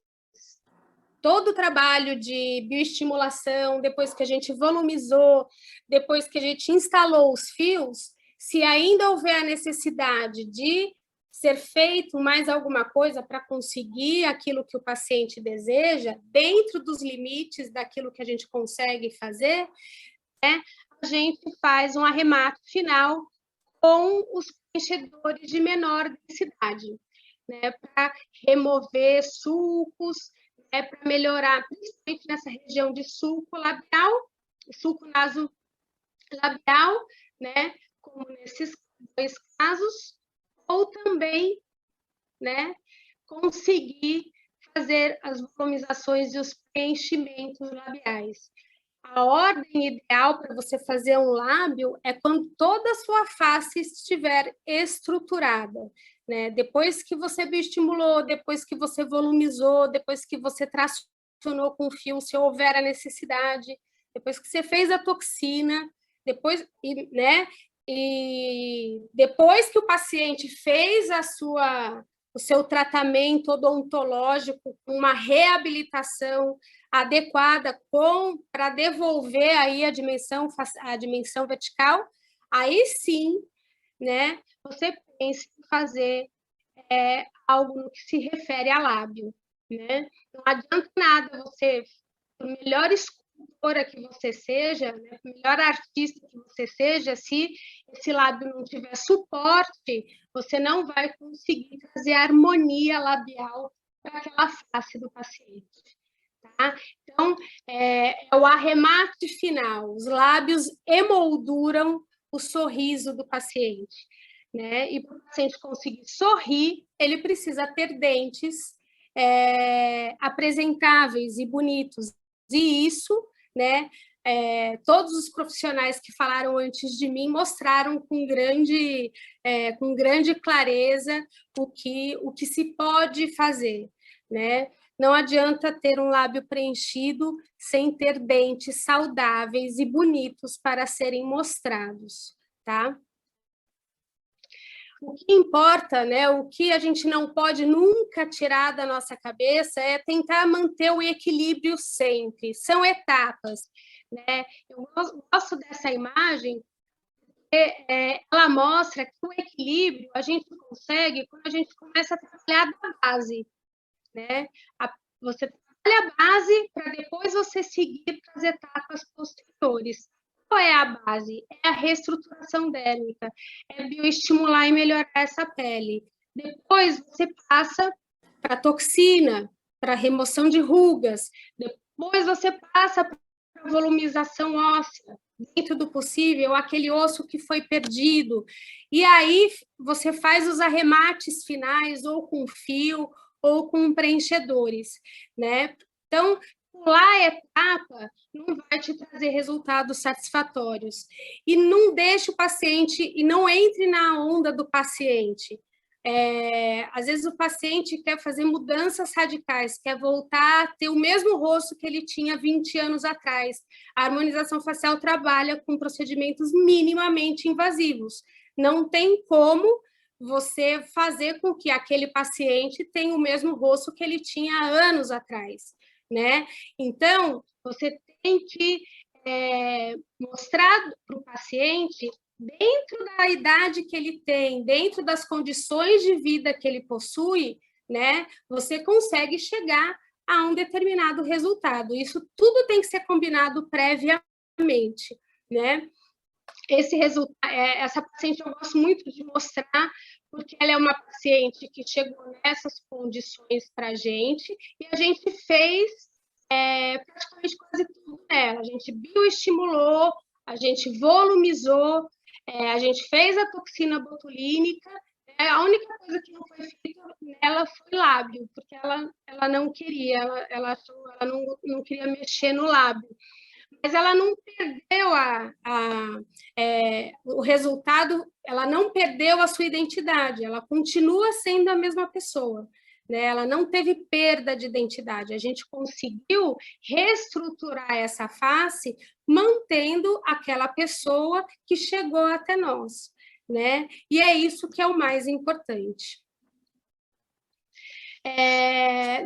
todo o trabalho de bioestimulação, depois que a gente volumizou, depois que a gente instalou os fios, se ainda houver a necessidade de ser feito mais alguma coisa para conseguir aquilo que o paciente deseja, dentro dos limites daquilo que a gente consegue fazer, né, a gente faz um arremate final com os preenchedores de menor densidade, né, para remover sulcos, para melhorar, principalmente nessa região de sulco labial, sulco nasolabial, né, como nesses dois casos, ou também, né, conseguir fazer as volumizações e os preenchimentos labiais. A ordem ideal para você fazer um lábio é quando toda a sua face estiver estruturada, né? Depois que você bioestimulou, depois que você volumizou, depois que você tracionou com fio, se houver a necessidade, depois que você fez a toxina, depois, né? E depois que o paciente fez o seu tratamento odontológico, uma reabilitação adequada para devolver aí a dimensão vertical, aí sim, né, você pensa em fazer algo no que se refere a lábio, né? Não adianta nada você, por melhor escultora que você seja, né, por melhor artista que você seja, se esse lábio não tiver suporte, você não vai conseguir trazer harmonia labial para aquela face do paciente. Tá? Então, é o arremate final. Os lábios emolduram o sorriso do paciente, né? E para o paciente conseguir sorrir, ele precisa ter dentes apresentáveis e bonitos. E isso, né? Todos os profissionais que falaram antes de mim mostraram com grande clareza o que se pode fazer, né? Não adianta ter um lábio preenchido sem ter dentes saudáveis e bonitos para serem mostrados, tá? O que importa, né, o que a gente não pode nunca tirar da nossa cabeça é tentar manter o equilíbrio sempre. São etapas, né? Eu gosto dessa imagem, ela mostra que o equilíbrio a gente consegue quando a gente começa a trabalhar da base, né? Você trabalha a base para depois você seguir para as etapas posteriores. Qual é a base? É a reestruturação dérmica, é bioestimular e melhorar essa pele. Depois você passa para toxina, para remoção de rugas, depois você passa para volumização óssea, dentro do possível, aquele osso que foi perdido, e aí você faz os arremates finais, ou com fio, ou com preenchedores, né? Então, pular a etapa não vai te trazer resultados satisfatórios. E não deixe o paciente, e não entre na onda do paciente. Às vezes o paciente quer fazer mudanças radicais, quer voltar a ter o mesmo rosto que ele tinha 20 anos atrás. A harmonização facial trabalha com procedimentos minimamente invasivos. Não tem como você fazer com que aquele paciente tenha o mesmo rosto que ele tinha há anos atrás, né? Então, você tem que mostrar para o paciente, dentro da idade que ele tem, dentro das condições de vida que ele possui, né, você consegue chegar a um determinado resultado. Isso tudo tem que ser combinado previamente, né? Essa paciente eu gosto muito de mostrar, porque ela é uma paciente que chegou nessas condições para a gente, e a gente fez praticamente quase tudo nela. A gente bioestimulou, a gente volumizou, a gente fez a toxina botulínica. A única coisa que não foi feita nela foi lábio, porque ela não queria, ela não queria mexer no lábio. Mas ela não perdeu o resultado, ela não perdeu a sua identidade, ela continua sendo a mesma pessoa, né? Ela não teve perda de identidade. A gente conseguiu reestruturar essa face, mantendo aquela pessoa que chegou até nós, né? E é isso que é o mais importante.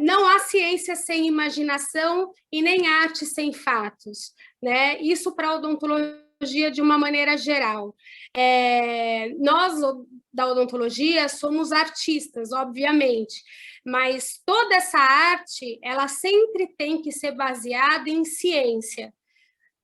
Não há ciência sem imaginação e nem arte sem fatos, né? Isso para a odontologia de uma maneira geral. Nós, da odontologia, somos artistas, obviamente, mas toda essa arte, ela sempre tem que ser baseada em ciência.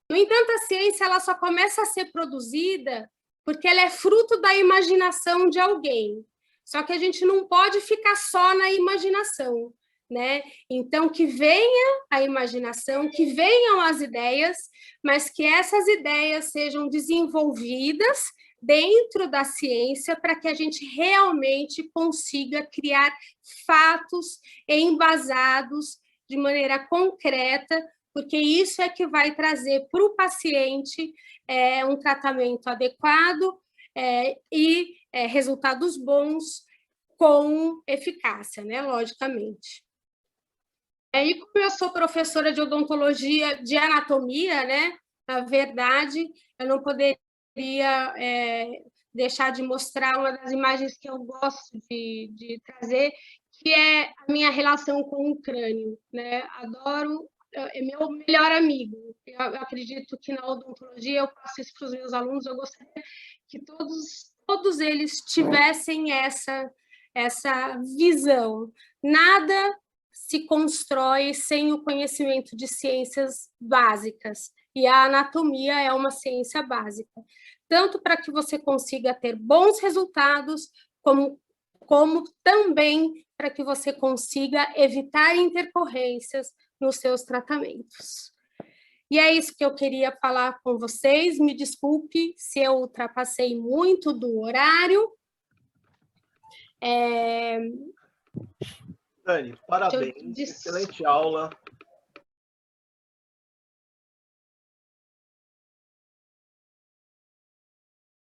No entanto, a ciência ela só começa a ser produzida porque ela é fruto da imaginação de alguém. Só que a gente não pode ficar só na imaginação, né? Então, que venha a imaginação, que venham as ideias, mas que essas ideias sejam desenvolvidas dentro da ciência para que a gente realmente consiga criar fatos embasados de maneira concreta, porque isso é que vai trazer para o paciente um tratamento adequado e resultados bons com eficácia, né? Logicamente. E como eu sou professora de odontologia, de anatomia, né? Na verdade, eu não poderia deixar de mostrar uma das imagens que eu gosto de trazer, que é a minha relação com o crânio, né? Adoro, é meu melhor amigo. Eu acredito que na odontologia eu passo isso para os meus alunos, eu gostaria que todos eles tivessem essa visão. Nada se constrói sem o conhecimento de ciências básicas, e a anatomia é uma ciência básica, tanto para que você consiga ter bons resultados, como também para que você consiga evitar intercorrências nos seus tratamentos. E é isso que eu queria falar com vocês. Me desculpe se eu ultrapassei muito do horário. Dani, parabéns, excelente aula.